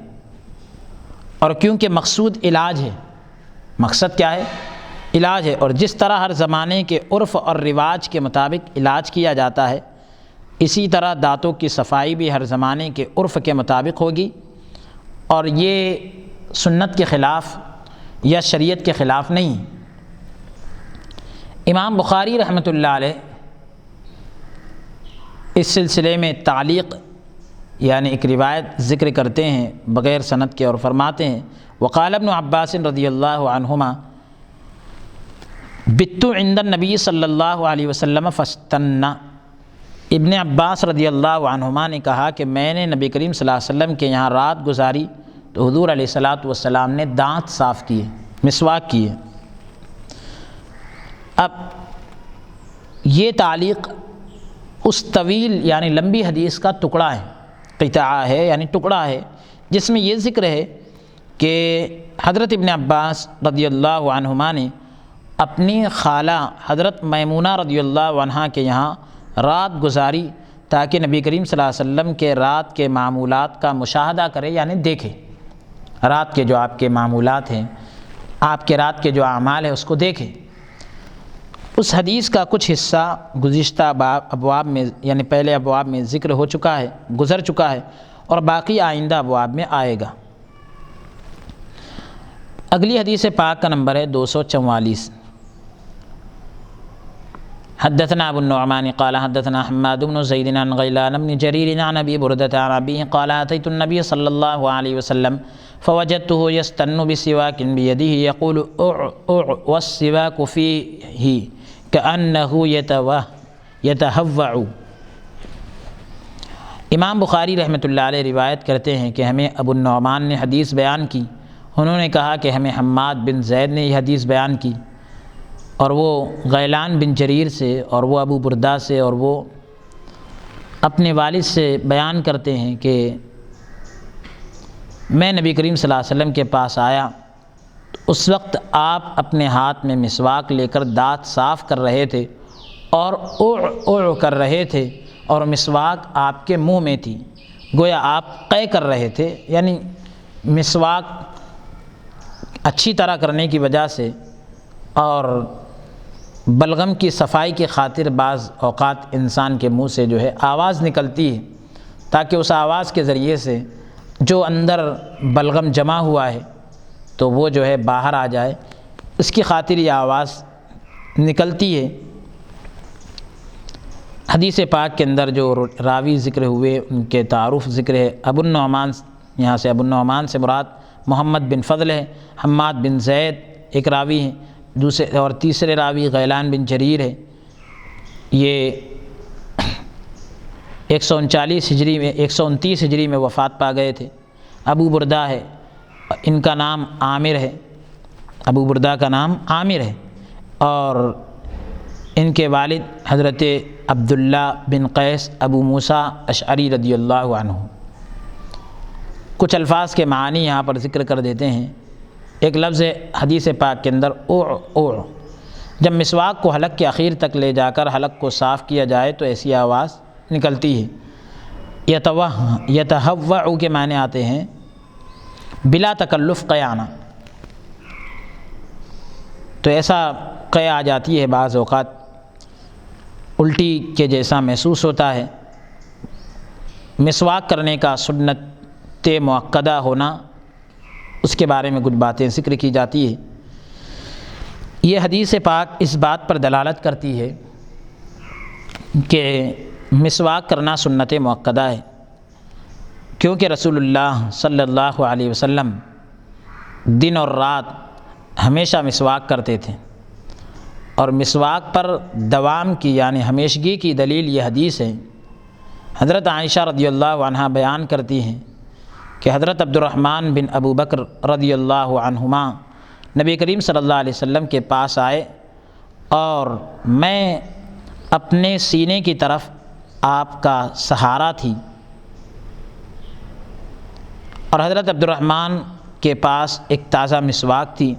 اور کیونکہ مقصود علاج ہے، مقصد کیا ہے؟ علاج ہے، اور جس طرح ہر زمانے کے عرف اور رواج کے مطابق علاج کیا جاتا ہے، اسی طرح دانتوں کی صفائی بھی ہر زمانے کے عرف کے مطابق ہوگی، اور یہ سنت کے خلاف یا شریعت کے خلاف نہیں۔ امام بخاری رحمۃ اللہ علیہ اس سلسلے میں تعلیق یعنی ایک روایت ذکر کرتے ہیں بغیر سند کے، اور فرماتے ہیں وقال ابن عباس رضی اللہ عنہما بت عند النبی صلی اللہ علیہ وسلم فاستنا۔ ابن عباس رضی اللہ عنہما نے کہا کہ میں نے نبی کریم صلی اللہ علیہ وسلم کے یہاں رات گزاری تو حضور علیہ الصلاۃ والسلام نے دانت صاف کیے، مسواک کیے۔ اب یہ تعلیق اس طویل یعنی لمبی حدیث کا ٹکڑا ہے، قطعہ ہے یعنی ٹکڑا ہے، جس میں یہ ذکر ہے کہ حضرت ابن عباس رضی اللہ عنہما نے اپنی خالہ حضرت میمونہ رضی اللہ عنہا کے یہاں رات گزاری تاکہ نبی کریم صلی اللہ علیہ وسلم کے رات کے معمولات کا مشاہدہ کرے، یعنی دیکھے رات کے جو آپ کے معمولات ہیں، آپ کے رات کے جو اعمال ہیں اس کو دیکھے۔ اس حدیث کا کچھ حصہ گزشتہ ابواب میں یعنی پہلے ابواب میں ذکر ہو چکا ہے، گزر چکا ہے، اور باقی آئندہ ابواب میں آئے گا۔ اگلی حدیث پاک کا نمبر ہے 244۔ حدثنا ابو النعمان قال حدثنا حماد بن زید عن غیلان بن جریر عن ابی بردۃ عن ابیہ قال اتیت النبی صلی اللہ علیہ وسلم فوجدته يستن بسواک بیدہ یقول اع والسواک فیہ کأنہ یتہوع۔ امام بخاری رحمۃ اللہ علیہ روایت کرتے ہیں کہ ہمیں ابو النعمان نے حدیث بیان کی، انہوں نے کہا کہ ہمیں حماد بن زید نے یہ حدیث بیان کی، اور وہ غیلان بن جریر سے، اور وہ ابو بردہ سے، اور وہ اپنے والد سے بیان کرتے ہیں کہ میں نبی کریم صلی اللہ علیہ وسلم کے پاس آیا، اس وقت آپ اپنے ہاتھ میں مسواک لے کر دانت صاف کر رہے تھے اور اوع کر رہے تھے، اور مسواک آپ کے منہ میں تھی، گویا آپ قے کر رہے تھے، یعنی مسواک اچھی طرح کرنے کی وجہ سے اور بلغم کی صفائی کی خاطر بعض اوقات انسان کے منہ سے جو ہے آواز نکلتی ہے، تاکہ اس آواز کے ذریعے سے جو اندر بلغم جمع ہوا ہے تو وہ جو ہے باہر آ جائے، اس کی خاطر یہ آواز نکلتی ہے۔ حدیث پاک کے اندر جو راوی ذکر ہوئے ان کے تعارف ذکر ہے، ابو النعمان، یہاں سے ابو النعمان سے مراد محمد بن فضل ہے، حماد بن زید ایک راوی ہے، دوسرے اور تیسرے راوی غیلان بن جریر ہے، یہ 139 ہجری میں وفات پا گئے تھے۔ ابو بردہ ہے، ان کا نام عامر ہے، ابو بردہ کا نام عامر ہے، اور ان کے والد حضرت عبداللہ بن قیس ابو موسیٰ اشعری رضی اللہ عنہ۔ کچھ الفاظ کے معنی یہاں پر ذکر کر دیتے ہیں۔ ایک لفظ ہے حدیث پاک کے اندر اوع، جب مسواک کو حلق کے اخیر تک لے جا کر حلق کو صاف کیا جائے تو ایسی آواز نکلتی ہے۔ یتہوع کے معنی آتے ہیں بلا تکلف قیانا، تو ایسا قے آ جاتی ہے، بعض اوقات الٹی کے جیسا محسوس ہوتا ہے۔ مسواک کرنے کا سنت مؤکدہ ہونا، اس کے بارے میں کچھ باتیں ذکر کی جاتی ہے۔ یہ حدیث پاک اس بات پر دلالت کرتی ہے کہ مسواک کرنا سنت مؤکدہ ہے، کیونکہ رسول اللہ صلی اللہ علیہ وسلم دن اور رات ہمیشہ مسواک کرتے تھے، اور مسواک پر دوام کی یعنی ہمیشگی کی دلیل یہ حدیث ہے۔ حضرت عائشہ رضی اللہ عنہا بیان کرتی ہیں کہ حضرت عبد الرحمن بن ابو بکر رضی اللہ عنہما نبی کریم صلی اللہ علیہ وسلم کے پاس آئے، اور میں اپنے سینے کی طرف آپ کا سہارا تھی، اور حضرت عبد الرحمن کے پاس ایک تازہ مسواک تھی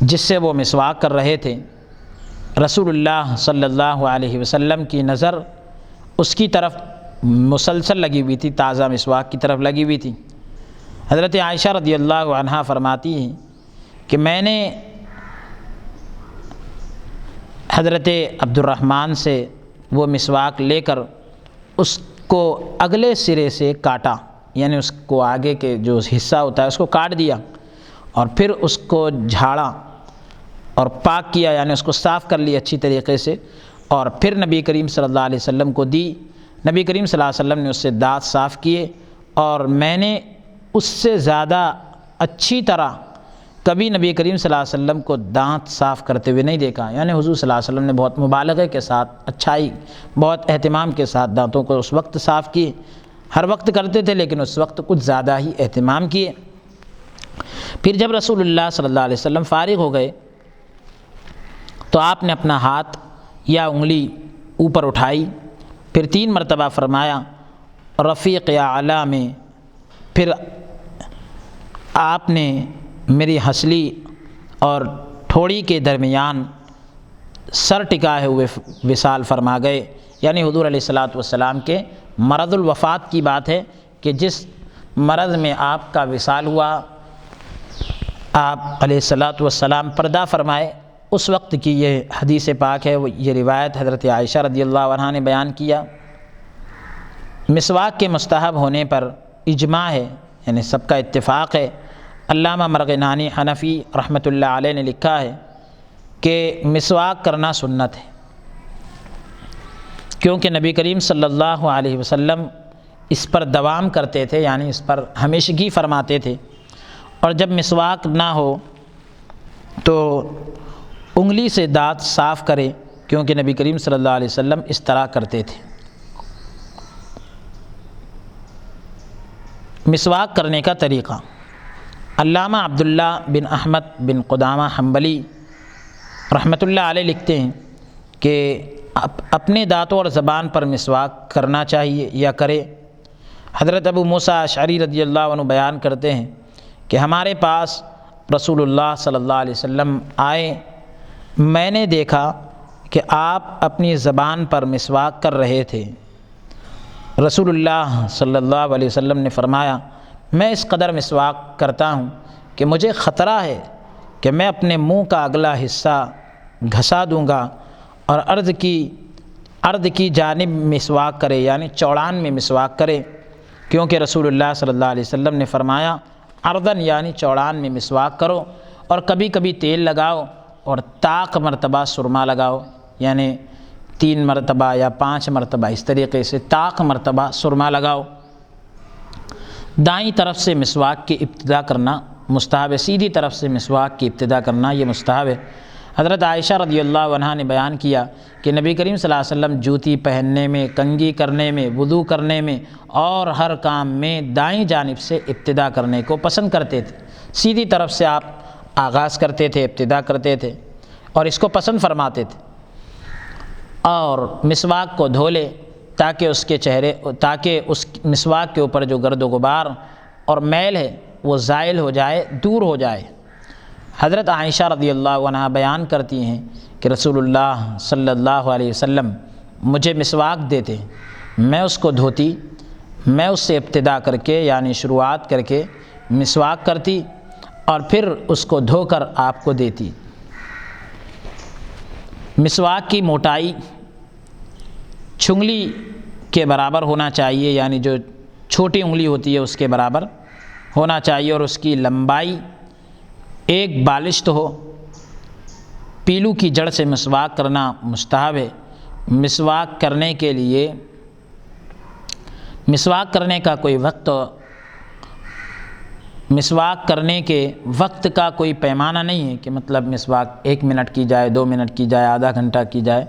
جس سے وہ مسواک کر رہے تھے۔ رسول اللہ صلی اللہ علیہ وسلم کی نظر اس کی طرف مسلسل لگی ہوئی تھی، تازہ مسواک کی طرف لگی ہوئی تھی۔ حضرت عائشہ رضی اللہ عنہا فرماتی ہیں کہ میں نے حضرت عبد الرحمن سے وہ مسواک لے کر اس کو اگلے سرے سے کاٹا، یعنی اس کو آگے کے جو حصہ ہوتا ہے اس کو کاٹ دیا، اور پھر اس کو جھاڑا اور پاک کیا، یعنی اس کو صاف کر لیا اچھی طریقے سے، اور پھر نبی کریم صلی اللہ علیہ وسلم کو دی۔ نبی کریم صلی اللہ علیہ وسلم نے اس سے دانت صاف کیے، اور میں نے اس سے زیادہ اچھی طرح کبھی نبی کریم صلی اللہ علیہ وسلم کو دانت صاف کرتے ہوئے نہیں دیکھا، یعنی حضور صلی اللہ علیہ وسلم نے بہت مبالغے کے ساتھ، اچھائی، بہت اہتمام کے ساتھ دانتوں کو اس وقت صاف کیے۔ ہر وقت کرتے تھے لیکن اس وقت کچھ زیادہ ہی اہتمام کیے۔ پھر جب رسول اللہ صلی اللہ علیہ وسلم فارغ ہو گئے تو آپ نے اپنا ہاتھ یا انگلی اوپر اٹھائی، پھر 3 مرتبہ فرمایا رفیق اعلیٰ میں، پھر آپ نے میری ہنسلی اور ٹھوڑی کے درمیان سر ٹکائے ہوئے وصال فرما گئے، یعنی حضور علیہ الصلوۃ والسلام کے مرض الوفات کی بات ہے کہ جس مرض میں آپ کا وصال ہوا، آپ علیہ الصلوۃ والسلام پردہ فرمائے، اس وقت کی یہ حدیث پاک ہے، یہ روایت حضرت عائشہ رضی اللہ عنہا نے بیان کیا۔ مسواک کے مستحب ہونے پر اجماع ہے، یعنی سب کا اتفاق ہے۔ علامہ مرغنانی حنفی رحمۃ اللہ علیہ نے لکھا ہے کہ مسواک کرنا سنت ہے، کیونکہ نبی کریم صلی اللہ علیہ وسلم اس پر دوام کرتے تھے، یعنی اس پر ہمیشگی فرماتے تھے، اور جب مسواک نہ ہو تو انگلی سے دانت صاف کرے، کیونکہ نبی کریم صلی اللہ علیہ وسلم اس طرح کرتے تھے۔ مسواک کرنے کا طریقہ۔ علامہ عبداللہ بن احمد بن قدامہ حنبلی رحمۃ اللہ علیہ لکھتے ہیں کہ اپنے دانتوں اور زبان پر مسواک کرنا چاہیے یا کرے۔ حضرت ابو موسیٰ اشعری رضی اللہ عنہ بیان کرتے ہیں کہ ہمارے پاس رسول اللہ صلی اللہ علیہ وسلم آئے، میں نے دیکھا کہ آپ اپنی زبان پر مسواک کر رہے تھے۔ رسول اللہ صلی اللہ علیہ وسلم نے فرمایا، میں اس قدر مسواک کرتا ہوں کہ مجھے خطرہ ہے کہ میں اپنے منہ کا اگلا حصہ گھسا دوں گا اور ارض کی جانب مسواک کرے، یعنی چوڑان میں مسواک کرے، کیونکہ رسول اللہ صلی اللہ علیہ وسلم نے فرمایا اردن یعنی چوڑان میں مسواک کرو، اور کبھی کبھی تیل لگاؤ اور طاق مرتبہ سرما لگاؤ، یعنی 3 مرتبہ یا 5 مرتبہ اس طریقے سے طاق مرتبہ سرما لگاؤ۔ دائیں طرف سے مسواک کی ابتدا کرنا مستحب ہے، سیدھی طرف سے مسواک کی ابتدا کرنا یہ مستحب ہے۔ حضرت عائشہ رضی اللہ عنہا نے بیان کیا کہ نبی کریم صلی اللہ علیہ وسلم جوتی پہننے میں، کنگھی کرنے میں، وضو کرنے میں اور ہر کام میں دائیں جانب سے ابتدا کرنے کو پسند کرتے تھے۔ سیدھی طرف سے آپ آغاز کرتے تھے، ابتدا کرتے تھے اور اس کو پسند فرماتے تھے، اور مسواک کو دھو لے تاکہ اس مسواک کے اوپر جو گرد و غبار اور میل ہے وہ زائل ہو جائے، دور ہو جائے۔ حضرت عائشہ رضی اللہ عنہا بیان کرتی ہیں کہ رسول اللہ صلی اللہ علیہ وسلم مجھے مسواک دیتے، میں اس کو دھوتی، میں اس سے ابتدا کر کے یعنی شروعات کر کے مسواک کرتی اور پھر اس کو دھو کر آپ کو دیتی۔ مسواک کی موٹائی چھنگلی کے برابر ہونا چاہیے، یعنی جو چھوٹی انگلی ہوتی ہے اس کے برابر ہونا چاہیے، اور اس کی لمبائی 1 بالشت ہو۔ پیلو کی جڑ سے مسواک کرنا مستحب ہے۔ مسواک کرنے کے لیے مسواک کرنے کے وقت کا کوئی پیمانہ نہیں ہے کہ مطلب مسواک 1 منٹ کی جائے، 2 منٹ کی جائے، آدھا گھنٹہ کی جائے۔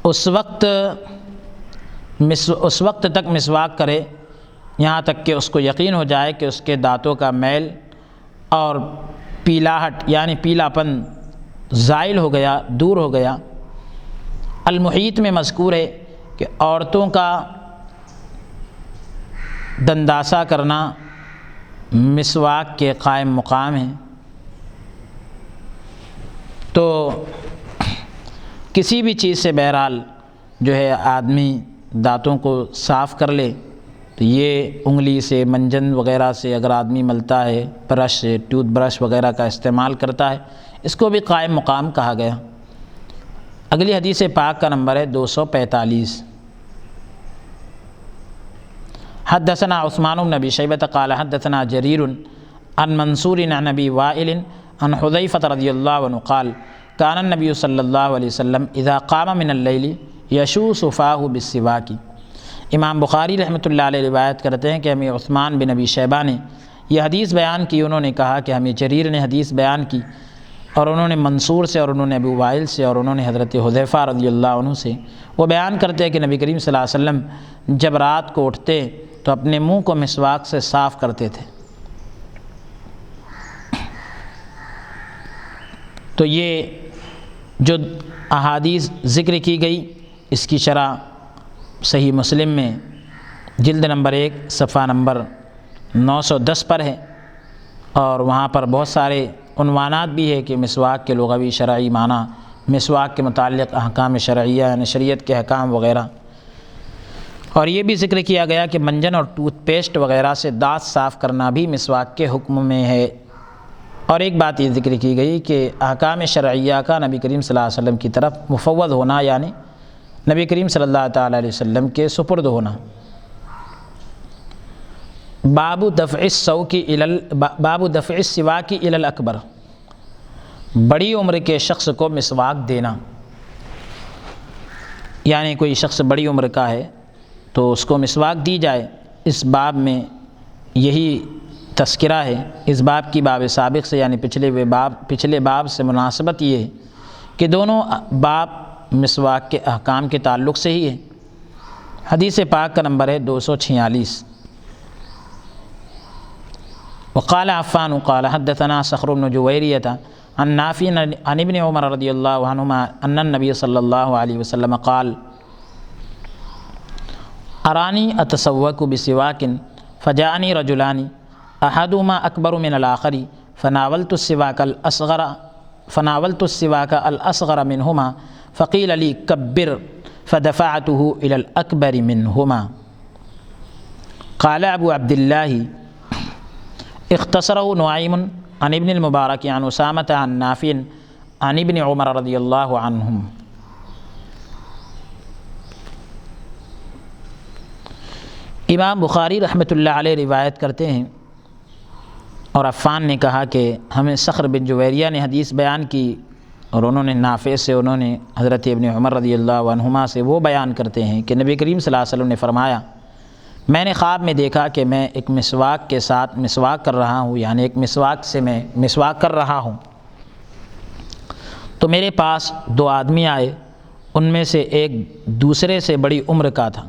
اس وقت تک مسواک کرے یہاں تک کہ اس کو یقین ہو جائے کہ اس کے دانتوں کا میل اور پیلاہٹ یعنی پیلا پن زائل ہو گیا، دور ہو گیا۔ المحیط میں مذکور ہے کہ عورتوں کا دنداسہ کرنا مسواک کے قائم مقام ہے، تو کسی بھی چیز سے بہرحال جو ہے آدمی دانتوں کو صاف کر لے، تو یہ انگلی سے، منجن وغیرہ سے اگر آدمی ملتا ہے، برش سے، ٹوتھ برش وغیرہ کا استعمال کرتا ہے، اس کو بھی قائم مقام کہا گیا۔ اگلی حدیث پاک کا نمبر ہے 245۔ حدثنا عثمان بن ابی شیبہ قال حدثنا جریر عن منصور عن ابی وائل عن حذیفہ رضی اللہ عنہ قال کان النبی صلی اللہ علیہ وسلم اذا قام من اللیل یشوس فاہ بالسواک۔ امام بخاری رحمۃ اللہ علیہ روایت کرتے ہیں کہ ہمیں عثمان بن ابی شیبہ نے یہ حدیث بیان کی، انہوں نے کہا کہ ہمیں جریر نے حدیث بیان کی، اور انہوں نے منصور سے، اور انہوں نے ابو وائل سے، اور انہوں نے حضرت حذیفہ رضی اللہ عنہ سے۔ وہ بیان کرتے ہیں کہ نبی کریم صلی اللہ علیہ وسلم جب رات کو اٹھتے تو اپنے منہ کو مسواک سے صاف کرتے تھے۔ تو یہ جو احادیث ذکر کی گئی اس کی شرح صحیح مسلم میں جلد نمبر 1 صفحہ نمبر 910 پر ہے، اور وہاں پر بہت سارے عنوانات بھی ہے کہ مسواک کے لغوی شرعی معنی، مسواک کے متعلق احکام شرعیہ یعنی شریعت کے احکام وغیرہ، اور یہ بھی ذکر کیا گیا کہ منجن اور ٹوتھ پیسٹ وغیرہ سے دانت صاف کرنا بھی مسواک کے حکم میں ہے۔ اور ایک بات یہ ذکر کی گئی کہ احکام شرعیہ کا نبی کریم صلی اللہ علیہ وسلم کی طرف مفوض ہونا، یعنی نبی کریم صلی اللہ تعالیٰ علیہ وسلم کے سپرد ہونا۔ باب دفع السواک الی الاکبر، بڑی عمر کے شخص کو مسواک دینا، یعنی کوئی شخص بڑی عمر کا ہے تو اس کو مسواک دی جائے۔ اس باب میں یہی تذکرہ ہے، اس باب کی باب سابق سے یعنی پچھلے باب سے مناسبت یہ ہے کہ دونوں باب مسواک کے احکام کے تعلق سے ہی ہے۔ حدیث پاک کا نمبر ہے 246۔ وقال عفان قال حدثنا صخر بن جويرية عن نافع عن ابن عمر رضی اللہ عنہما ان النبی صلی اللہ علیہ وسلم قال ارانی اتسوق بسواک فجاءنی رجلان احدهما اکبر من الآخر فناولت السواک الاصغر منهما فقیل لی کبر فدفعته الى الاکبر منهما۔ قال ابو عبد اللہ اختصره نعیم عن ابن المبارک عن اسامة عن نافع عن ابن عمر رضی اللہ عنہم۔ امام بخاری رحمۃ اللہ علیہ روایت کرتے ہیں اور عفان نے کہا کہ ہمیں صخر بن جویریہ نے حدیث بیان کی اور انہوں نے نافع سے انہوں نے حضرت ابن عمر رضی اللہ عنہما سے وہ بیان کرتے ہیں کہ نبی کریم صلی اللہ علیہ وسلم نے فرمایا میں نے خواب میں دیکھا کہ میں ایک مسواک کے ساتھ مسواک کر رہا ہوں، یعنی ایک مسواک سے میں مسواک کر رہا ہوں، تو میرے پاس دو آدمی آئے، ان میں سے ایک دوسرے سے بڑی عمر کا تھا،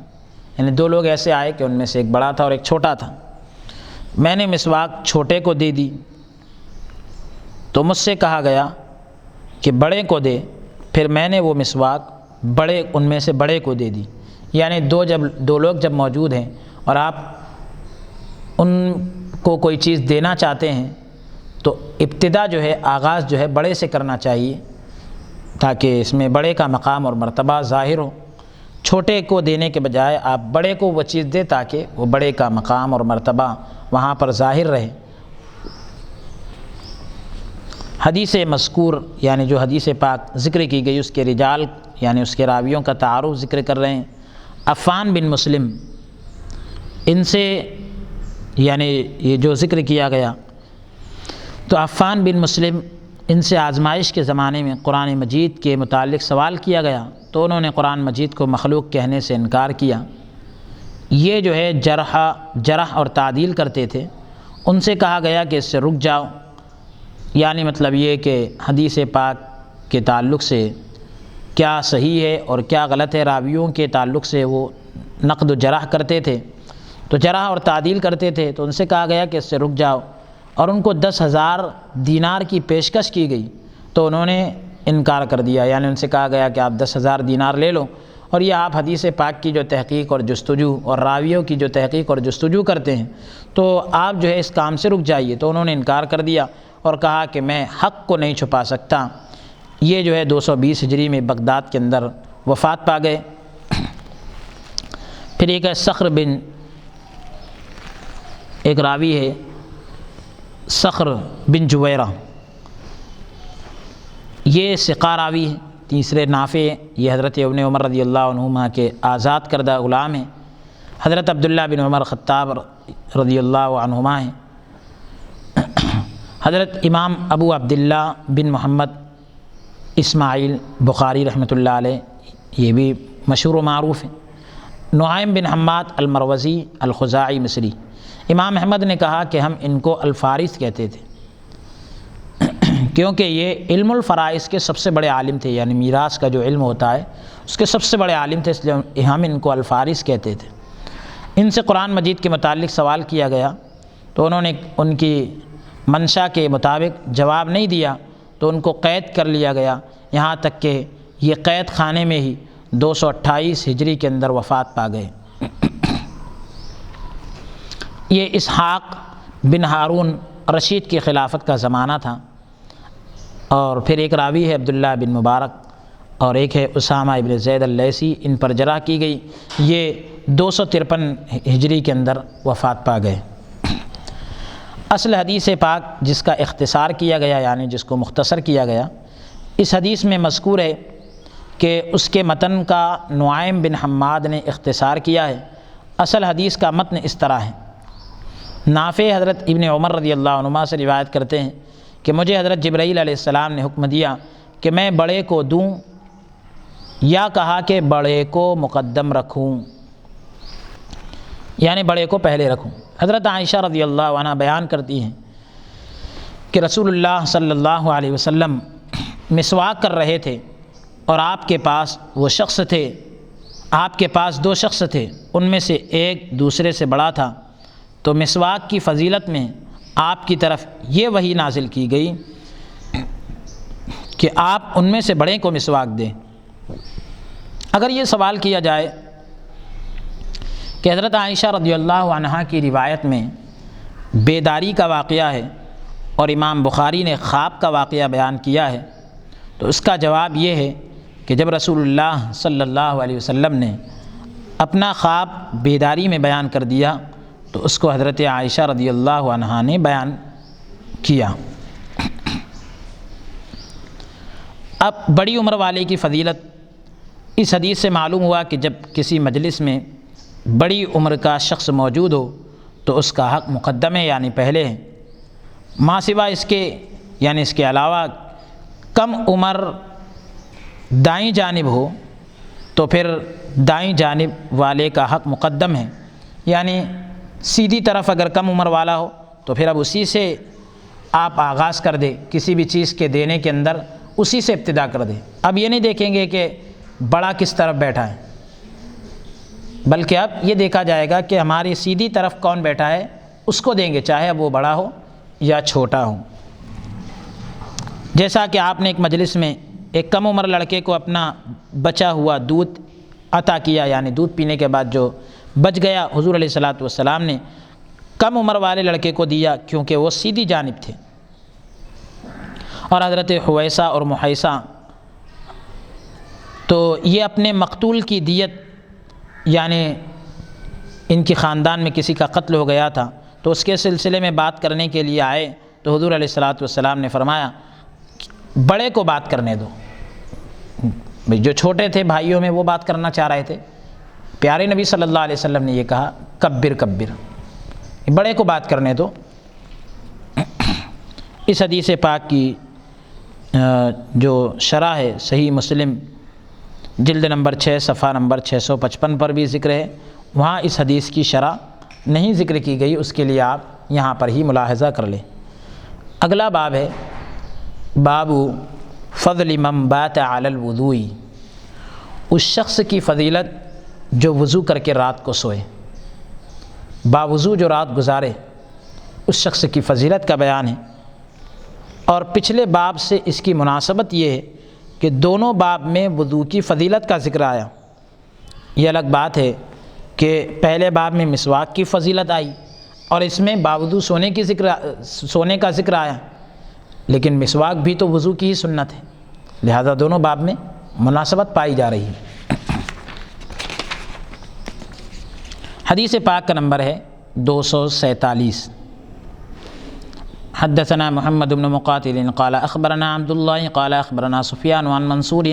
یعنی دو لوگ ایسے آئے کہ ان میں سے ایک بڑا تھا اور ایک چھوٹا تھا۔ میں نے مسواک چھوٹے کو دے دی تو مجھ سے کہا گیا کہ بڑے کو دے، پھر میں نے وہ مسواک ان میں سے بڑے کو دے دی، یعنی دو لوگ جب موجود ہیں اور آپ ان کو کوئی چیز دینا چاہتے ہیں تو ابتدا جو ہے آغاز جو ہے بڑے سے کرنا چاہیے تاکہ اس میں بڑے کا مقام اور مرتبہ ظاہر ہو۔ چھوٹے کو دینے کے بجائے آپ بڑے کو وہ چیز دیں تاکہ وہ بڑے کا مقام اور مرتبہ وہاں پر ظاہر رہے۔ حدیث مذکور یعنی جو حدیث پاک ذکر کی گئی اس کے رجال یعنی اس کے راویوں کا تعارف ذکر کر رہے ہیں۔ عفان بن مسلم ان سے یعنی یہ جو ذکر کیا گیا تو عفان بن مسلم ان سے آزمائش کے زمانے میں قرآن مجید کے متعلق سوال کیا گیا تو انہوں نے قرآن مجید کو مخلوق کہنے سے انکار کیا۔ یہ جو ہے جرح اور تعدیل کرتے تھے، ان سے کہا گیا کہ اس سے رک جاؤ، یعنی مطلب یہ کہ حدیث پاک کے تعلق سے کیا صحیح ہے اور کیا غلط ہے، راویوں کے تعلق سے وہ نقد و جرح کرتے تھے تو جرح اور تعدیل کرتے تھے، تو ان سے کہا گیا کہ اس سے رک جاؤ، اور ان کو 10,000 دینار کی پیشکش کی گئی تو انہوں نے انکار کر دیا، یعنی ان سے کہا گیا کہ آپ 10,000 دینار لے لو، اور یہ آپ حدیث پاک کی جو تحقیق اور جستجو اور راویوں کی جو تحقیق اور جستجو کرتے ہیں تو آپ جو ہے اس کام سے رک جائیے، تو انہوں نے انکار کر دیا اور کہا کہ میں حق کو نہیں چھپا سکتا۔ یہ جو ہے 220 ہجری میں بغداد کے اندر وفات پا گئے۔ پھر ایک ہے صخر بن، ایک راوی ہے صخر بن جویرہ، یہ ثقہ راوی ہے۔ تیسرے نافع، یہ حضرت ابن عمر رضی اللہ عنہما کے آزاد کردہ غلام ہیں، حضرت عبداللہ بن عمر خطاب رضی اللہ عنہما ہیں۔ حضرت امام ابو عبداللہ بن محمد اسماعیل بخاری رحمۃ اللہ علیہ یہ بھی مشہور و معروف ہیں۔ نعیم بن حماد المروزی الخزاعی مصری، امام احمد نے کہا کہ ہم ان کو الفارث کہتے تھے کیونکہ یہ علم الفرائض کے سب سے بڑے عالم تھے، یعنی میراث کا جو علم ہوتا ہے اس کے سب سے بڑے عالم تھے، اس لیے ہم ان کو الفارث کہتے تھے۔ ان سے قرآن مجید کے متعلق سوال کیا گیا تو انہوں نے ان کی منشا کے مطابق جواب نہیں دیا تو ان کو قید کر لیا گیا، یہاں تک کہ یہ قید خانے میں ہی 228 ہجری کے اندر وفات پا گئے۔ یہ اسحاق بن ہارون رشید کی خلافت کا زمانہ تھا۔ اور پھر ایک راوی ہے عبداللہ بن مبارک اور ایک ہے اسامہ ابن زید اللیثی، ان پر جرح کی گئی، یہ 253 ہجری کے اندر وفات پا گئے۔ اصل حدیث پاک جس کا اختصار کیا گیا یعنی جس کو مختصر کیا گیا، اس حدیث میں مذکور ہے کہ اس کے متن کا نعیم بن حماد نے اختصار کیا ہے۔ اصل حدیث کا متن اس طرح ہے۔ نافع حضرت ابن عمر رضی اللہ عنہما سے روایت کرتے ہیں کہ مجھے حضرت جبرائیل علیہ السلام نے حکم دیا کہ میں بڑے کو دوں یا کہا کہ بڑے کو مقدم رکھوں، یعنی بڑے کو پہلے رکھوں۔ حضرت عائشہ رضی اللہ عنہ بیان کرتی ہیں کہ رسول اللہ صلی اللہ علیہ وسلم مسواک کر رہے تھے اور آپ کے پاس وہ شخص تھے آپ کے پاس دو شخص تھے، ان میں سے ایک دوسرے سے بڑا تھا، تو مسواک کی فضیلت میں آپ کی طرف یہ وحی نازل کی گئی کہ آپ ان میں سے بڑے کو مسواک دیں۔ اگر یہ سوال کیا جائے کہ حضرت عائشہ رضی اللہ عنہا کی روایت میں بیداری کا واقعہ ہے اور امام بخاری نے خواب کا واقعہ بیان کیا ہے، تو اس کا جواب یہ ہے کہ جب رسول اللہ صلی اللہ علیہ وسلم نے اپنا خواب بیداری میں بیان کر دیا تو اس کو حضرت عائشہ رضی اللہ عنہا نے بیان کیا۔ اب بڑی عمر والے کی فضیلت، اس حدیث سے معلوم ہوا کہ جب کسی مجلس میں بڑی عمر کا شخص موجود ہو تو اس کا حق مقدم ہے، یعنی پہلے ہے۔ ماں سوا اس کے یعنی اس کے علاوہ کم عمر دائیں جانب ہو تو پھر دائیں جانب والے کا حق مقدم ہے، یعنی سیدھی طرف اگر کم عمر والا ہو تو پھر اب اسی سے آپ آغاز کر دیں، کسی بھی چیز کے دینے کے اندر اسی سے ابتدا کر دیں۔ اب یہ نہیں دیکھیں گے کہ بڑا کس طرف بیٹھا ہے، بلکہ اب یہ دیکھا جائے گا کہ ہماری سیدھی طرف کون بیٹھا ہے اس کو دیں گے، چاہے اب وہ بڑا ہو یا چھوٹا ہو۔ جیسا کہ آپ نے ایک مجلس میں ایک کم عمر لڑکے کو اپنا بچا ہوا دودھ عطا کیا، یعنی دودھ پینے کے بعد جو بچ گیا، حضور علیہ الصلوۃ والسلام نے کم عمر والے لڑکے کو دیا کیونکہ وہ سیدھی جانب تھے۔ اور حضرت حویسہ اور محیسہ تو یہ اپنے مقتول کی دیت، یعنی ان کی خاندان میں کسی کا قتل ہو گیا تھا تو اس کے سلسلے میں بات کرنے کے لیے آئے تو حضور علیہ الصلوۃ والسلام نے فرمایا بڑے کو بات کرنے دو۔ جو چھوٹے تھے بھائیوں میں وہ بات کرنا چاہ رہے تھے، پیارے نبی صلی اللہ علیہ وسلم نے یہ کہا کبر کبر، بڑے کو بات کرنے دو۔ اس حدیث پاک کی جو شرح ہے صحیح مسلم جلد نمبر 6 صفحہ نمبر 655 پر بھی ذکر ہے، وہاں اس حدیث کی شرح نہیں ذکر کی گئی، اس کے لیے آپ یہاں پر ہی ملاحظہ کر لیں۔ اگلا باب ہے باب فضل من بات علی الوضوء، اس شخص کی فضیلت جو وضو کر کے رات کو سوئے، باوضو جو رات گزارے، اس شخص کی فضیلت کا بیان ہے۔ اور پچھلے باب سے اس کی مناسبت یہ ہے کہ دونوں باب میں وضو کی فضیلت کا ذکر آیا۔ یہ الگ بات ہے کہ پہلے باب میں مسواک کی فضیلت آئی اور اس میں باوضو سونے کا ذکر آیا، لیکن مسواک بھی تو وضو کی ہی سنت ہے، لہذا دونوں باب میں مناسبت پائی جا رہی ہے۔ حدیث پاک کا نمبر ہے 247۔ حدثنا محمد بن مقاتل قال اخبرنا عبد الله قال اخبرنا سفيان عن منصور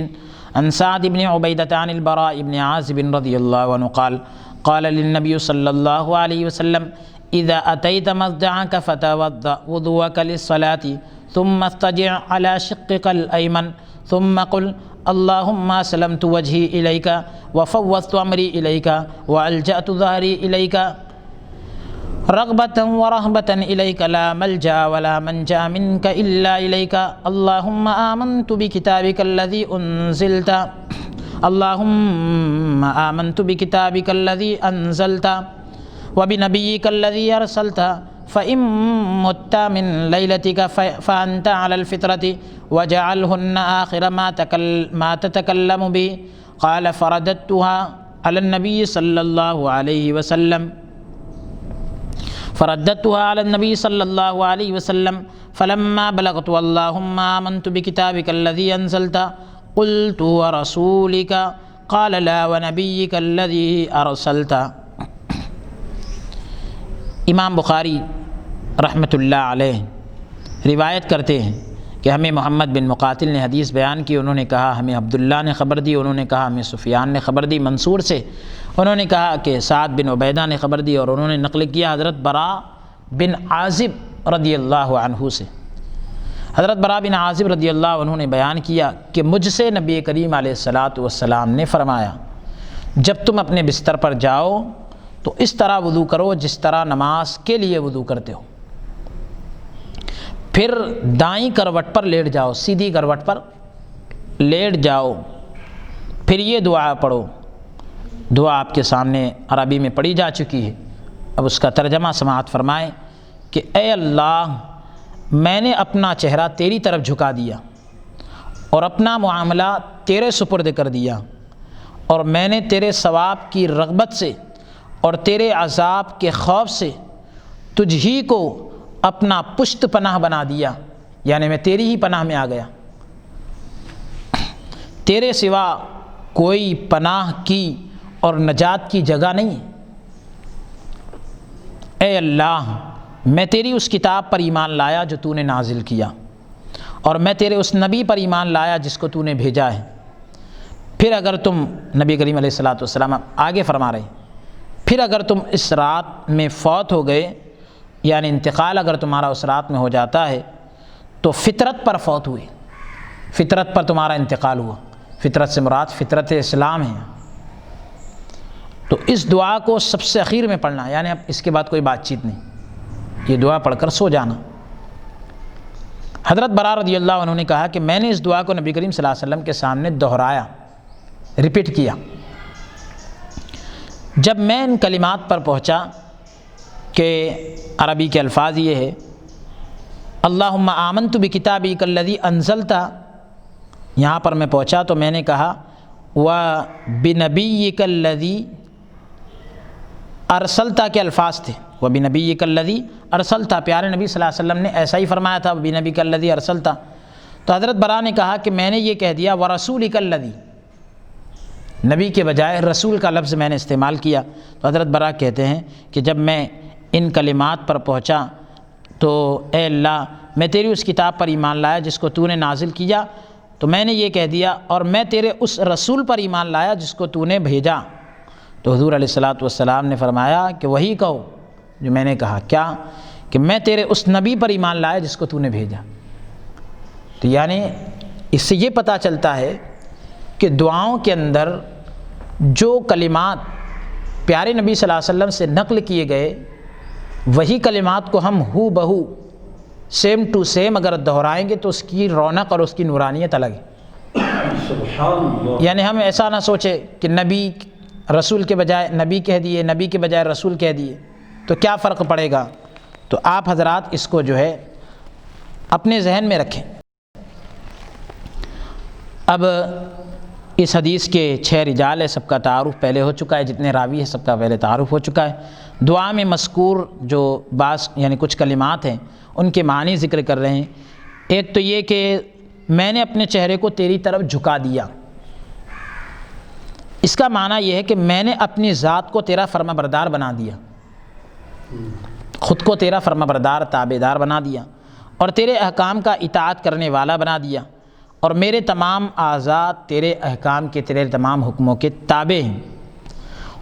عن سعد بن عبيدة عن البراء بن عازب رضي الله عنه قال قال للنبي صلى الله عليه وسلم اذا اتيت مضجعك فتوضأ وضوءك للصلاة ثم اضطجع على شقك الايمن ثم قل اللهم اسلمت وجهي اليك وفوضت امري اليك والجأت ظهري اليك رغبة ورهبة إليك لا ملجأ ولا منجا منك إلا إليك اللهم آمنت بكتابك الذي أنزلت اللهم آمنت بكتابك الذي أنزلت وبنبيك الذي أرسلت فإن مت من ليلتك فأنت على الفطرة وجعلهن آخر ما تتكلم به قال فرددتها على النبي صلى الله عليه وسلم فلما بلغت اللهم آمنت بكتابك الذي أنزلت قلت ورسولك قال لا ونبيك الذي أرسلت۔ امام بخاری رحمۃ اللہ علیہ روایت کرتے ہیں کہ ہمیں محمد بن مقاتل نے حدیث بیان کی، انہوں نے کہا ہمیں عبداللہ نے خبر دی، انہوں نے کہا ہمیں سفیان نے خبر دی منصور سے، انہوں نے کہا کہ سعد بن عبیدہ نے خبر دی، اور انہوں نے نقل کیا حضرت براء بن عازب رضی اللہ عنہ سے۔ حضرت براء بن عازب رضی اللہ عنہ نے بیان کیا کہ مجھ سے نبی کریم علیہ الصلاۃ والسلام نے فرمایا جب تم اپنے بستر پر جاؤ تو اس طرح وضو کرو جس طرح نماز کے لیے وضو کرتے ہو، پھر دائیں کروٹ پر لیٹ جاؤ، سیدھی کروٹ پر لیٹ جاؤ، پھر یہ دعا پڑھو دعا آپ کے سامنے عربی میں پڑھی جا چکی ہے، اب اس کا ترجمہ سماعت فرمائیں کہ اے اللہ، میں نے اپنا چہرہ تیری طرف جھکا دیا اور اپنا معاملہ تیرے سپرد کر دیا، اور میں نے تیرے ثواب کی رغبت سے اور تیرے عذاب کے خوف سے تجھ ہی کو اپنا پشت پناہ بنا دیا، یعنی میں تیری ہی پناہ میں آ گیا، تیرے سوا کوئی پناہ کی اور نجات کی جگہ نہیں۔ اے اللہ، میں تیری اس کتاب پر ایمان لایا جو تو نے نازل کیا، اور میں تیرے اس نبی پر ایمان لایا جس کو تو نے بھیجا ہے۔ پھر اگر تم، نبی کریم علیہ الصلوۃ والسلام آگے فرما رہے ہیں، پھر اگر تم اس رات میں فوت ہو گئے، یعنی انتقال اگر تمہارا اس رات میں ہو جاتا ہے تو فطرت پر فوت ہوئے، فطرت پر تمہارا انتقال ہوا۔ فطرت سے مراد فطرت اسلام ہے۔ تو اس دعا کو سب سے اخیر میں پڑھنا، یعنی اب اس کے بعد کوئی بات چیت نہیں، یہ دعا پڑھ کر سو جانا۔ حضرت براء رضی اللہ عنہ نے کہا کہ میں نے اس دعا کو نبی کریم صلی اللہ علیہ وسلم کے سامنے دہرایا، ریپیٹ کیا۔ جب میں ان کلمات پر پہنچا کہ عربی کے الفاظ یہ ہے، اللہم آمنت بکتابک الذی انزلت، یہاں پر میں پہنچا تو میں نے کہا وبنبیک الذی ارسلت کے الفاظ تھے، وبنبیک الذی ارسلت، پیارے نبی صلی اللہ علیہ وسلم نے ایسا ہی فرمایا تھا، وبنبیک الذی ارسلت۔ تو حضرت براء نے کہا کہ میں نے یہ کہہ دیا ورسولک الذی، نبی کے بجائے رسول کا لفظ میں نے استعمال کیا۔ تو حضرت براء کہتے ہیں کہ جب میں ان کلمات پر پہنچا تو اے اللہ، میں تیری اس کتاب پر ایمان لایا جس کو تو نے نازل کیا، تو میں نے یہ کہہ دیا اور میں تیرے اس رسول پر ایمان لایا جس کو تو نے بھیجا۔ تو حضور علیہ الصلوۃ والسلام نے فرمایا کہ وہی کہو جو میں نے کہا، کیا کہ میں تیرے اس نبی پر ایمان لایا جس کو تو نے بھیجا۔ تو یعنی اس سے یہ پتہ چلتا ہے کہ دعاؤں کے اندر جو کلمات پیارے نبی صلی اللہ علیہ وسلم سے نقل کیے گئے، وہی کلمات کو ہم ہو بہو سیم ٹو سیم اگر دہرائیں گے تو اس کی رونق اور اس کی نورانیت الگ ہے۔ سبحان اللہ۔ یعنی ہم ایسا نہ سوچے کہ نبی رسول کے بجائے نبی کہہ دیے، نبی کے بجائے رسول کہہ دیے تو کیا فرق پڑے گا۔ تو آپ حضرات اس کو جو ہے اپنے ذہن میں رکھیں۔ اب اس حدیث کے 6 رجال ہے، سب کا تعارف پہلے ہو چکا ہے، جتنے راوی ہیں سب کا پہلے تعارف ہو چکا ہے۔ دعا میں مذکور جو بعض یعنی کچھ کلمات ہیں ان کے معنی ذکر کر رہے ہیں۔ ایک تو یہ کہ میں نے اپنے چہرے کو تیری طرف جھکا دیا، اس کا معنی یہ ہے کہ میں نے اپنی ذات کو تیرا فرما بردار بنا دیا، خود کو تیرا فرما بردار تابع دار بنا دیا، اور تیرے احکام کا اطاعت کرنے والا بنا دیا، اور میرے تمام اعضاء تیرے احکام کے، تیرے تمام حکموں کے تابع ہیں،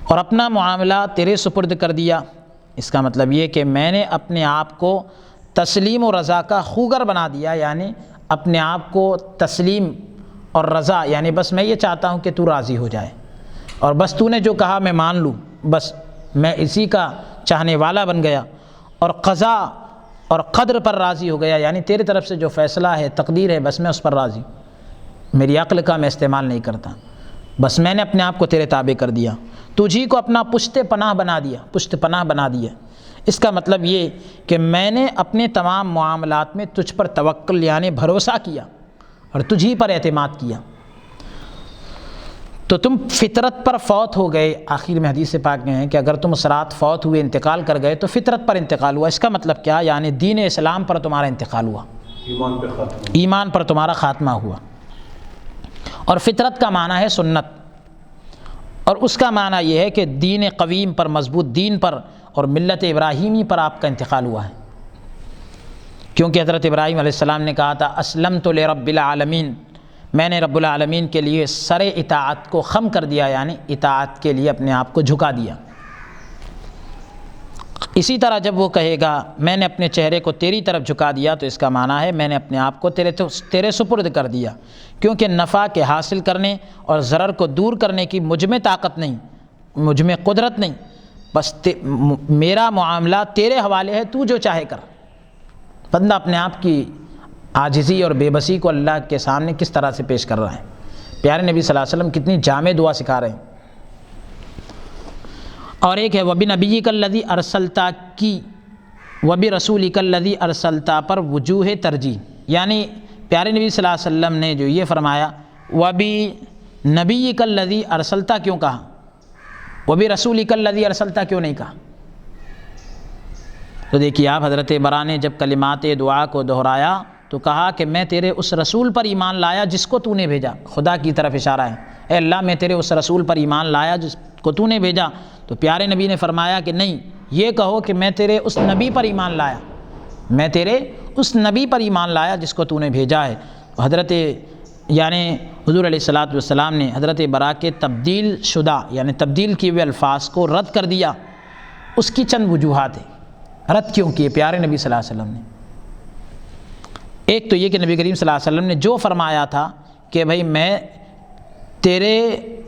اور اپنا معاملہ تیرے سپرد کر دیا۔ اس کا مطلب یہ کہ میں نے اپنے آپ کو تسلیم و رضا کا خوگر بنا دیا، یعنی اپنے آپ کو تسلیم اور رضا، یعنی بس میں یہ چاہتا ہوں کہ تو راضی ہو جائے، اور بس تو نے جو کہا میں مان لوں، بس میں اسی کا چاہنے والا بن گیا، اور قضا اور قدر پر راضی ہو گیا، یعنی تیرے طرف سے جو فیصلہ ہے، تقدیر ہے، بس میں اس پر راضی ہوں، میری عقل کا میں استعمال نہیں کرتا، بس میں نے اپنے آپ کو تیرے تابع کر دیا، تجھی کو اپنا پشت پناہ بنا دیا، پشت پناہ بنا دیا۔ اس کا مطلب یہ کہ میں نے اپنے تمام معاملات میں تجھ پر توکل یعنی بھروسہ کیا اور تجھی پر اعتماد کیا۔ تو تم فطرت پر فوت ہو گئے، آخر میں حدیث پاک میں ہے کہ اگر تم اس رات فوت ہوئے، انتقال کر گئے تو فطرت پر انتقال ہوا۔ اس کا مطلب کیا؟ یعنی دین اسلام پر تمہارا انتقال ہوا، ایمان پہ خاتمہ، ایمان پر تمہارا خاتمہ ہوا۔ اور فطرت کا معنی ہے سنت، اور اس کا معنی یہ ہے کہ دین قویم پر، مضبوط دین پر اور ملت ابراہیمی پر آپ کا انتقال ہوا ہے، کیونکہ حضرت ابراہیم علیہ السلام نے کہا تھا اسلمت لرب العالمین، میں نے رب العالمین کے لیے سر اطاعت کو خم کر دیا، یعنی اطاعت کے لیے اپنے آپ کو جھکا دیا۔ اسی طرح جب وہ کہے گا میں نے اپنے چہرے کو تیری طرف جھکا دیا، تو اس کا معنی ہے میں نے اپنے آپ کو تیرے سپرد کر دیا، کیونکہ نفع کے حاصل کرنے اور ضرر کو دور کرنے کی مجھ میں طاقت نہیں، مجھ میں قدرت نہیں، بس میرا معاملہ تیرے حوالے ہے، تو جو چاہے کر۔ بندہ اپنے آپ کی عاجزی اور بے بسی کو اللہ کے سامنے کس طرح سے پیش کر رہا ہے۔ پیارے نبی صلی اللہ علیہ وسلم کتنی جامع دعا سکھا رہے ہیں۔ اور ایک ہے وَبِنَبِيِّكَ الَّذِي أَرْسَلْتَ کی وَبِرَسُولِكَ الَّذِي أَرْسَلْتَ پر وجوہ ترجیح، یعنی پیارے نبی صلی اللہ علیہ وسلم نے جو یہ فرمایا وَبِنَبِيِّكَ الَّذِي أَرْسَلْتَ کیوں کہا، وَبِرَسُولِكَ الَّذِي أَرْسَلْتَ کیوں نہیں کہا؟ تو دیکھیے آپ حضرت برا نے جب کلمات دعا کو دہرایا تو کہا کہ میں تیرے اس رسول پر ایمان لایا جس کو تو نے بھیجا، خدا کی طرف اشارہ ہے، اے اللہ میں تیرے اس رسول پر ایمان لایا جس کو تو نے بھیجا۔ تو پیارے نبی نے فرمایا کہ نہیں، یہ کہو کہ میں تیرے اس نبی پر ایمان لایا، میں تیرے اس نبی پر ایمان لایا جس کو تو نے بھیجا ہے۔ حضرت یعنی حضور علیہ الصلوۃ والسلام نے حضرت برا کے تبدیل شدہ یعنی تبدیل کیے ہوئے الفاظ کو رد کر دیا۔ اس کی چند وجوہات ہیں رد کیوں کیے پیارے نبی صلی اللہ علیہ وسلم نے۔ ایک تو یہ کہ نبی کریم صلی اللہ علیہ وسلم نے جو فرمایا تھا کہ بھئی میں تیرے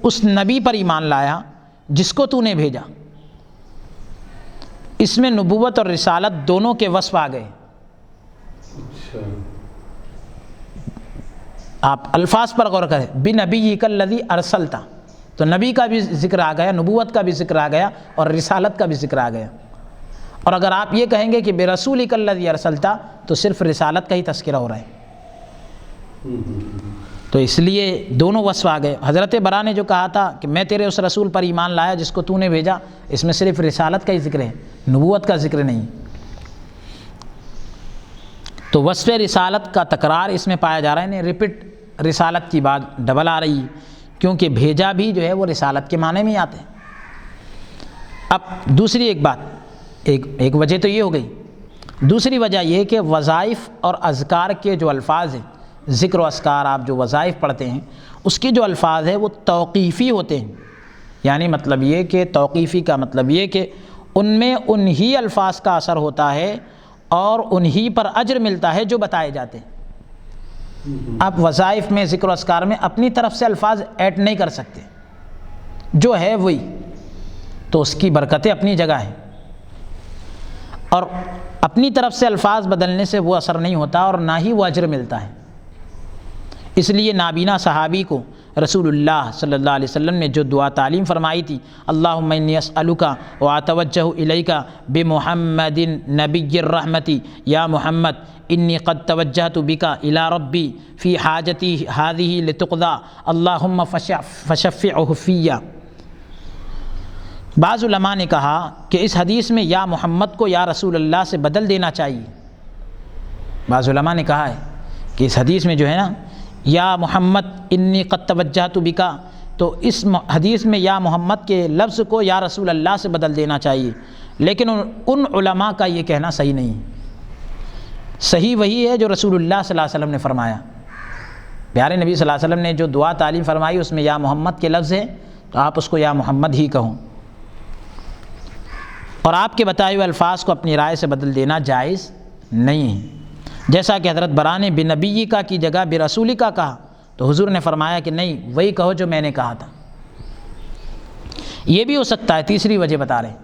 اس نبی پر ایمان لایا جس کو تو نے بھیجا، اس میں نبوت اور رسالت دونوں کے وصف آ گئے۔ آپ الفاظ پر غور کریں، بِنَبِيِّكَ الَّذِي أَرْسَلْتَ، تو نبی کا بھی ذکر آ گیا، نبوت کا بھی ذکر آ گیا اور رسالت کا بھی ذکر آ گیا۔ اور اگر آپ یہ کہیں گے کہ بِرَسُولِكَ الَّذِي أَرْسَلْتَ تو صرف رسالت کا ہی تذکرہ ہو رہا ہے، تو اس لیے دونوں وصف آ گئے۔ حضرت برا نے جو کہا تھا کہ میں تیرے اس رسول پر ایمان لایا جس کو تو نے بھیجا، اس میں صرف رسالت کا ہی ذکر ہے، نبوت کا ذکر نہیں۔ تو وصف رسالت کا تکرار اس میں پایا جا رہا ہے، یعنی ریپیٹ، رسالت کی بات ڈبل آ رہی ہے، کیونکہ بھیجا بھی جو ہے وہ رسالت کے معنی میں آتے ہیں۔ اب دوسری ایک بات، ایک وجہ تو یہ ہو گئی، دوسری وجہ یہ کہ وظائف اور اذکار کے جو الفاظ ہیں، ذکر و اذکار آپ جو وظائف پڑھتے ہیں اس کے جو الفاظ ہیں وہ توقیفی ہوتے ہیں، یعنی مطلب یہ کہ توقیفی کا مطلب یہ کہ ان میں انہی الفاظ کا اثر ہوتا ہے اور انہی پر اجر ملتا ہے جو بتائے جاتے ہیں۔ آپ وظائف میں ذکر و اذکار میں اپنی طرف سے الفاظ ایڈ نہیں کر سکتے، جو ہے وہی، تو اس کی برکتیں اپنی جگہ ہیں، اور اپنی طرف سے الفاظ بدلنے سے وہ اثر نہیں ہوتا اور نہ ہی وہ اجر ملتا ہے۔ اس لیے نابینا صحابی کو رسول اللہ صلی اللہ علیہ وسلم نے جو دعا تعلیم فرمائی تھی، اللہم انی اسألک واتوجہ الیک بمحمد نبی الرحمت یا محمد انی قد توجہت بک الی ربی فی حاجتی ہذہ لتقضی اللہم فشفعہ فی۔ بعض علماء نے کہا کہ اس حدیث میں یا محمد کو یا رسول اللہ سے بدل دینا چاہیے۔ بعض علماء نے کہا ہے کہ اس حدیث میں جو ہے نا یا محمد انی قد توجہت بکا، تو اس حدیث میں یا محمد کے لفظ کو یا رسول اللہ سے بدل دینا چاہیے، لیکن ان علماء کا یہ کہنا صحیح نہیں ہے۔ صحیح وہی ہے جو رسول اللہ صلی اللہ علیہ وسلم نے فرمایا۔ پیارے نبی صلی اللہ علیہ وسلم نے جو دعا تعلیم فرمائی اس میں یا محمد کے لفظ ہیں، تو آپ اس کو یا محمد ہی کہوں، اور آپ کے بتائے ہوئے الفاظ کو اپنی رائے سے بدل دینا جائز نہیں ہے۔ جیسا کہ حضرت برا نے بنبی کا کی جگہ برسولی کا کہا، تو حضور نے فرمایا کہ نہیں، وہی کہو جو میں نے کہا تھا۔ یہ بھی ہو سکتا ہے، تیسری وجہ بتا رہے ہیں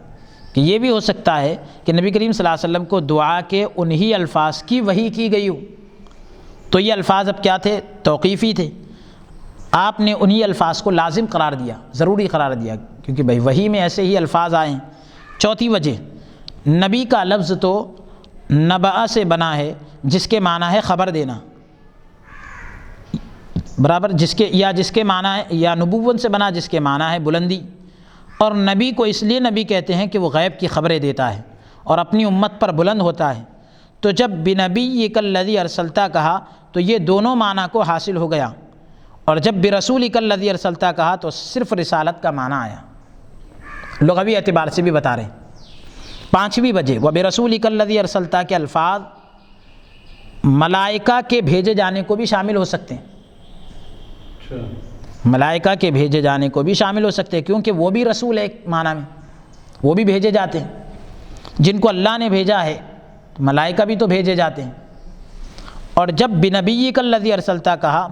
کہ یہ بھی ہو سکتا ہے کہ نبی کریم صلی اللہ علیہ وسلم کو دعا کے انہی الفاظ کی وحی کی گئی ہو، تو یہ الفاظ اب کیا تھے؟ توقیفی تھے، آپ نے انہی الفاظ کو لازم قرار دیا، ضروری قرار دیا، کیونکہ بھائی وحی میں ایسے ہی الفاظ آئے ہیں۔ چوتھی وجہ، نبی کا لفظ تو نبأ سے بنا ہے جس کے معنی ہے خبر دینا، برابر، جس کے معنی ہے، یا نبوت سے بنا جس کے معنی ہے بلندی، اور نبی کو اس لیے نبی کہتے ہیں کہ وہ غیب کی خبریں دیتا ہے اور اپنی امت پر بلند ہوتا ہے۔ تو جب بنبیک الذی ارسلتا کہا تو یہ دونوں معنی کو حاصل ہو گیا، اور جب برسولک الذی ارسلتا کہا تو صرف رسالت کا معنی آیا، لغوی اعتبار سے بھی بتا رہے ہیں۔ پانچویں وجہ، وبرسولک الذی ارسلتا کے الفاظ ملائکہ کے بھیجے جانے کو بھی شامل ہو سکتے ہیں، ملائکہ کے بھیجے جانے کو بھی شامل ہو سکتے ہیں، کیونکہ وہ بھی رسول ہے ایک معنی میں، وہ بھی بھیجے جاتے ہیں، جن کو اللہ نے بھیجا ہے ملائکہ بھی تو بھیجے جاتے ہیں۔ اور جب بنبیک الذی ارسلتا کہا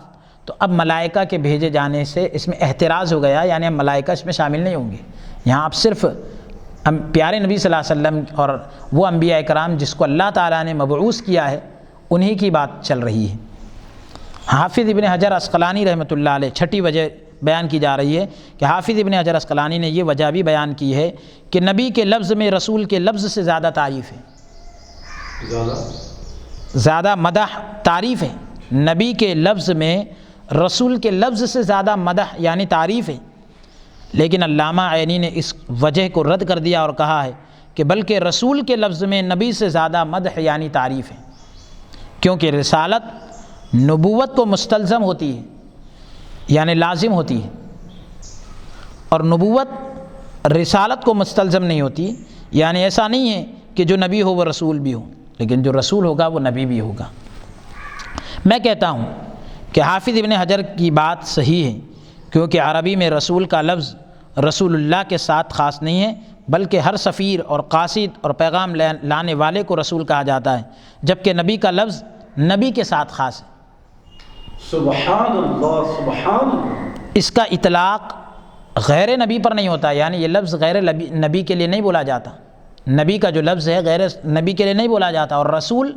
تو اب ملائکہ کے بھیجے جانے سے اس میں احتراز ہو گیا، یعنی اب ملائکہ اس میں شامل نہیں ہوں گے، یہاں آپ صرف پیارے نبی صلی اللہ علیہ وسلم اور وہ انبیاء اکرام جس کو اللہ تعالیٰ نے مبعوث کیا ہے انہی کی بات چل رہی ہے۔ حافظ ابن حجر عسقلانی رحمۃ اللہ علیہ چھٹی وجہ بیان کی جا رہی ہے کہ حافظ ابن حجر عسقلانی نے یہ وجہ بھی بیان کی ہے کہ نبی کے لفظ میں رسول کے لفظ سے زیادہ تعریف ہے، زیادہ مدح تعریف ہے، نبی کے لفظ میں رسول کے لفظ سے زیادہ مدح یعنی تعریف ہے۔ لیکن علامہ عینی نے اس وجہ کو رد کر دیا اور کہا ہے کہ بلکہ رسول کے لفظ میں نبی سے زیادہ مدح یعنی تعریف ہے، کیونکہ رسالت نبوت کو مستلزم ہوتی ہے یعنی لازم ہوتی ہے، اور نبوت رسالت کو مستلزم نہیں ہوتی، یعنی ایسا نہیں ہے کہ جو نبی ہو وہ رسول بھی ہو، لیکن جو رسول ہوگا وہ نبی بھی ہوگا۔ میں کہتا ہوں کہ حافظ ابن حجر کی بات صحیح ہے، کیونکہ عربی میں رسول کا لفظ رسول اللہ کے ساتھ خاص نہیں ہے، بلکہ ہر سفیر اور قاصد اور پیغام لانے والے کو رسول کہا جاتا ہے، جبکہ نبی کا لفظ نبی کے ساتھ خاص ہے۔ سبحان اللہ، سبحان اللہ۔ اس کا اطلاق غیر نبی پر نہیں ہوتا، یعنی یہ لفظ غیر نبی کے لیے نہیں بولا جاتا، نبی کا جو لفظ ہے غیر نبی کے لیے نہیں بولا جاتا، اور رسول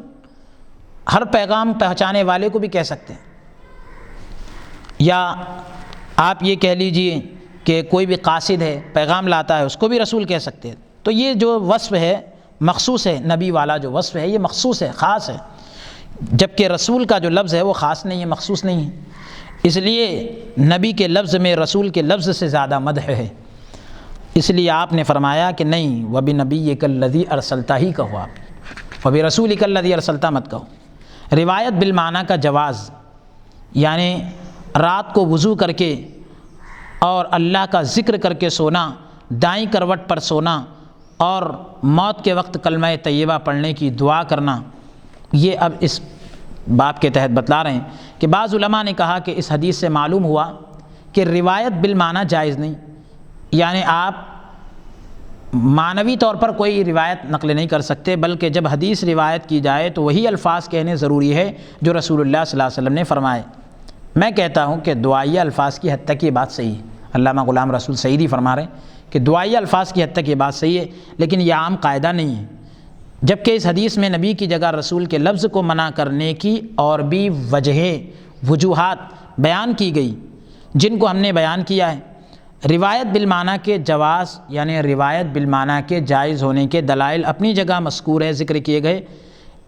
ہر پیغام پہنچانے والے کو بھی کہہ سکتے ہیں، یا آپ یہ کہہ لیجئے کہ کوئی بھی قاصد ہے پیغام لاتا ہے اس کو بھی رسول کہہ سکتے ہیں۔ تو یہ جو وصف ہے مخصوص ہے، نبی والا جو وصف ہے یہ مخصوص ہے، خاص ہے، جبکہ رسول کا جو لفظ ہے وہ خاص نہیں ہے، مخصوص نہیں ہے۔ اس لیے نبی کے لفظ میں رسول کے لفظ سے زیادہ مدح ہے، اس لیے آپ نے فرمایا کہ نہیں، وَبِنَبِيِّكَ الَّذِي أَرْسَلْتَ ہی کہو، آپ وَبِرَسُولِكَ الَّذِي أَرْسَلْتَ مت کہو۔ روایت بالمعنی کا جواز، یعنی رات کو وضو کر کے اور اللہ کا ذکر کر کے سونا، دائیں کروٹ پر سونا اور موت کے وقت کلمہ طیبہ پڑھنے کی دعا کرنا، یہ اب اس باب کے تحت بتلا رہے ہیں کہ بعض علماء نے کہا کہ اس حدیث سے معلوم ہوا کہ روایت بالمعنی جائز نہیں، یعنی آپ معنوی طور پر کوئی روایت نقل نہیں کر سکتے، بلکہ جب حدیث روایت کی جائے تو وہی الفاظ کہنے ضروری ہے جو رسول اللہ صلی اللہ علیہ وسلم نے فرمائے۔ میں کہتا ہوں کہ دعائیہ الفاظ کی حد تک یہ بات صحیح ہے، علامہ غلام رسول سعیدی فرما رہے ہیں کہ دعائیہ الفاظ کی حد تک یہ بات صحیح ہے، لیکن یہ عام قاعدہ نہیں ہے، جبکہ اس حدیث میں نبی کی جگہ رسول کے لفظ کو منع کرنے کی اور بھی وجوہات بیان کی گئی، جن کو ہم نے بیان کیا ہے۔ روایت بالمعنی کے جواز یعنی روایت بالمعنی کے جائز ہونے کے دلائل اپنی جگہ مذکور ہے، ذکر کیے گئے،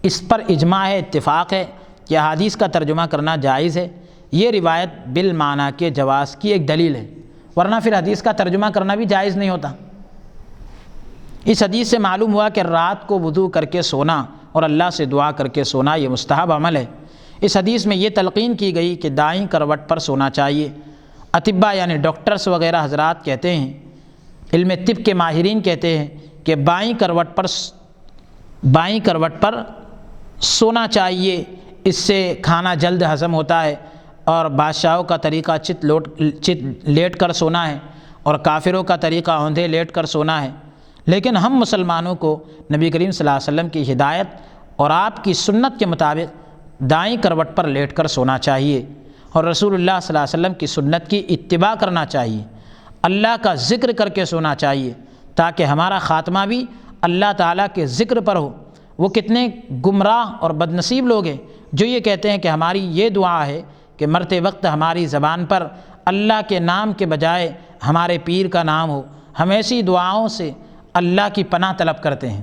اس پر اجماع ہے، اتفاق ہے کہ حدیث کا ترجمہ کرنا جائز ہے، یہ روایت بالمعنی کے جواز کی ایک دلیل ہے، ورنہ پھر حدیث کا ترجمہ کرنا بھی جائز نہیں ہوتا۔ اس حدیث سے معلوم ہوا کہ رات کو وضو کر کے سونا اور اللہ سے دعا کر کے سونا یہ مستحب عمل ہے۔ اس حدیث میں یہ تلقین کی گئی کہ دائیں کروٹ پر سونا چاہیے۔ اطباء یعنی ڈاکٹرز وغیرہ حضرات کہتے ہیں، علم طب کے ماہرین کہتے ہیں کہ بائیں کروٹ پر سونا چاہیے، اس سے کھانا جلد ہضم ہوتا ہے، اور بادشاہوں کا طریقہ چت لیٹ کر سونا ہے، اور کافروں کا طریقہ اوندھے لیٹ کر سونا ہے۔ لیکن ہم مسلمانوں کو نبی کریم صلی اللہ علیہ وسلم کی ہدایت اور آپ کی سنت کے مطابق دائیں کروٹ پر لیٹ کر سونا چاہیے، اور رسول اللہ صلی اللہ علیہ وسلم کی سنت کی اتباع کرنا چاہیے، اللہ کا ذکر کر کے سونا چاہیے، تاکہ ہمارا خاتمہ بھی اللہ تعالیٰ کے ذکر پر ہو۔ وہ کتنے گمراہ اور بدنصیب لوگ ہیں جو یہ کہتے ہیں کہ ہماری یہ دعا ہے کہ مرتے وقت ہماری زبان پر اللہ کے نام کے بجائے ہمارے پیر کا نام ہو۔ ہم ایسی دعاؤں سے اللہ کی پناہ طلب کرتے ہیں،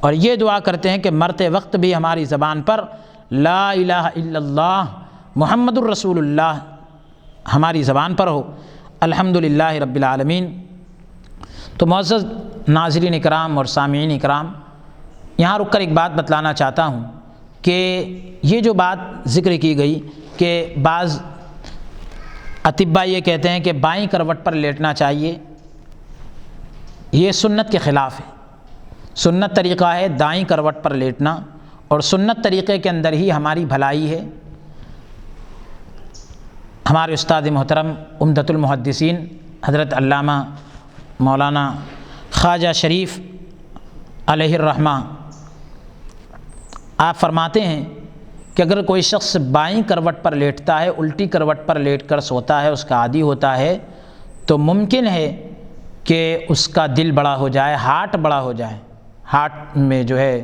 اور یہ دعا کرتے ہیں کہ مرتے وقت بھی ہماری زبان پر لا الہ الا اللہ محمد الرسول اللہ ہماری زبان پر ہو۔ الحمدللہ رب العالمین۔ تو معزز ناظرین اکرام اور سامعین اکرام، یہاں رک کر ایک بات بتلانا چاہتا ہوں کہ یہ جو بات ذکر کی گئی کہ بعض اطباء یہ کہتے ہیں کہ بائیں کروٹ پر لیٹنا چاہیے، یہ سنت کے خلاف ہے۔ سنت طریقہ ہے دائیں کروٹ پر لیٹنا، اور سنت طریقے کے اندر ہی ہماری بھلائی ہے۔ ہمارے استاد محترم عمدۃ المحدثین حضرت علامہ مولانا خواجہ شریف علیہ الرحمہ آپ فرماتے ہیں کہ اگر کوئی شخص بائیں کروٹ پر لیٹتا ہے، الٹی کروٹ پر لیٹ کر سوتا ہے، اس کا عادی ہوتا ہے، تو ممکن ہے کہ اس کا دل بڑا ہو جائے، ہارٹ بڑا ہو جائے۔ ہارٹ میں جو ہے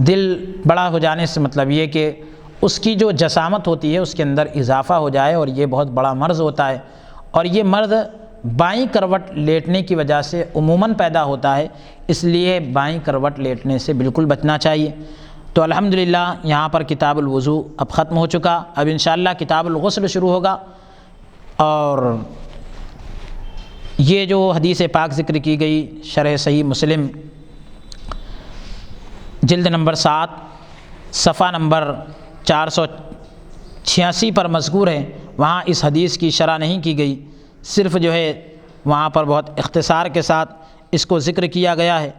دل بڑا ہو جانے سے مطلب یہ کہ اس کی جو جسامت ہوتی ہے اس کے اندر اضافہ ہو جائے، اور یہ بہت بڑا مرض ہوتا ہے، اور یہ مرد بائیں کروٹ لیٹنے کی وجہ سے عموماً پیدا ہوتا ہے، اس لیے بائیں کروٹ لیٹنے سے بالکل بچنا چاہیے۔ تو الحمدللہ یہاں پر کتاب الوضو اب ختم ہو چکا، اب انشاءاللہ کتاب الغسل شروع ہوگا، اور یہ جو حدیث پاک ذکر کی گئی شرح صحیح مسلم جلد نمبر 7 صفحہ نمبر 486 پر مذکور ہے، وہاں اس حدیث کی شرح نہیں کی گئی، صرف جو ہے وہاں پر بہت اختصار کے ساتھ اس کو ذکر کیا گیا ہے۔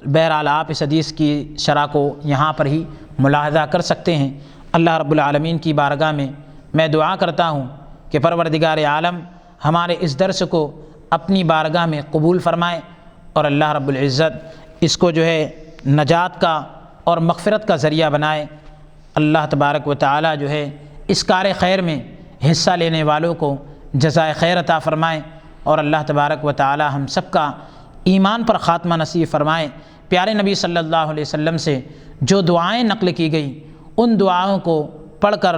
بہرحال آپ اس حدیث کی شرح کو یہاں پر ہی ملاحظہ کر سکتے ہیں۔ اللہ رب العالمین کی بارگاہ میں دعا کرتا ہوں کہ پروردگار عالم ہمارے اس درس کو اپنی بارگاہ میں قبول فرمائے، اور اللہ رب العزت اس کو جو ہے نجات کا اور مغفرت کا ذریعہ بنائے۔ اللہ تبارک و تعالی جو ہے اس کار خیر میں حصہ لینے والوں کو جزائے خیر عطا فرمائے، اور اللہ تبارک و تعالی ہم سب کا ایمان پر خاتمہ نصیب فرمائے۔ پیارے نبی صلی اللہ علیہ وسلم سے جو دعائیں نقل کی گئی، ان دعاؤں کو پڑھ کر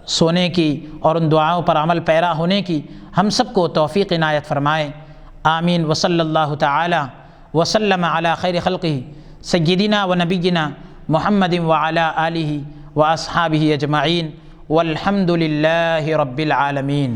سونے کی اور ان دعاؤں پر عمل پیرا ہونے کی ہم سب کو توفیق عنایت فرمائے، آمین۔ وصلی اللہ تعالی وسلم علی خیر خلقہ سیدنا و نبینا محمد وعلی آلہ و اصحابہ اجمعین، والحمد للہ رب العالمین۔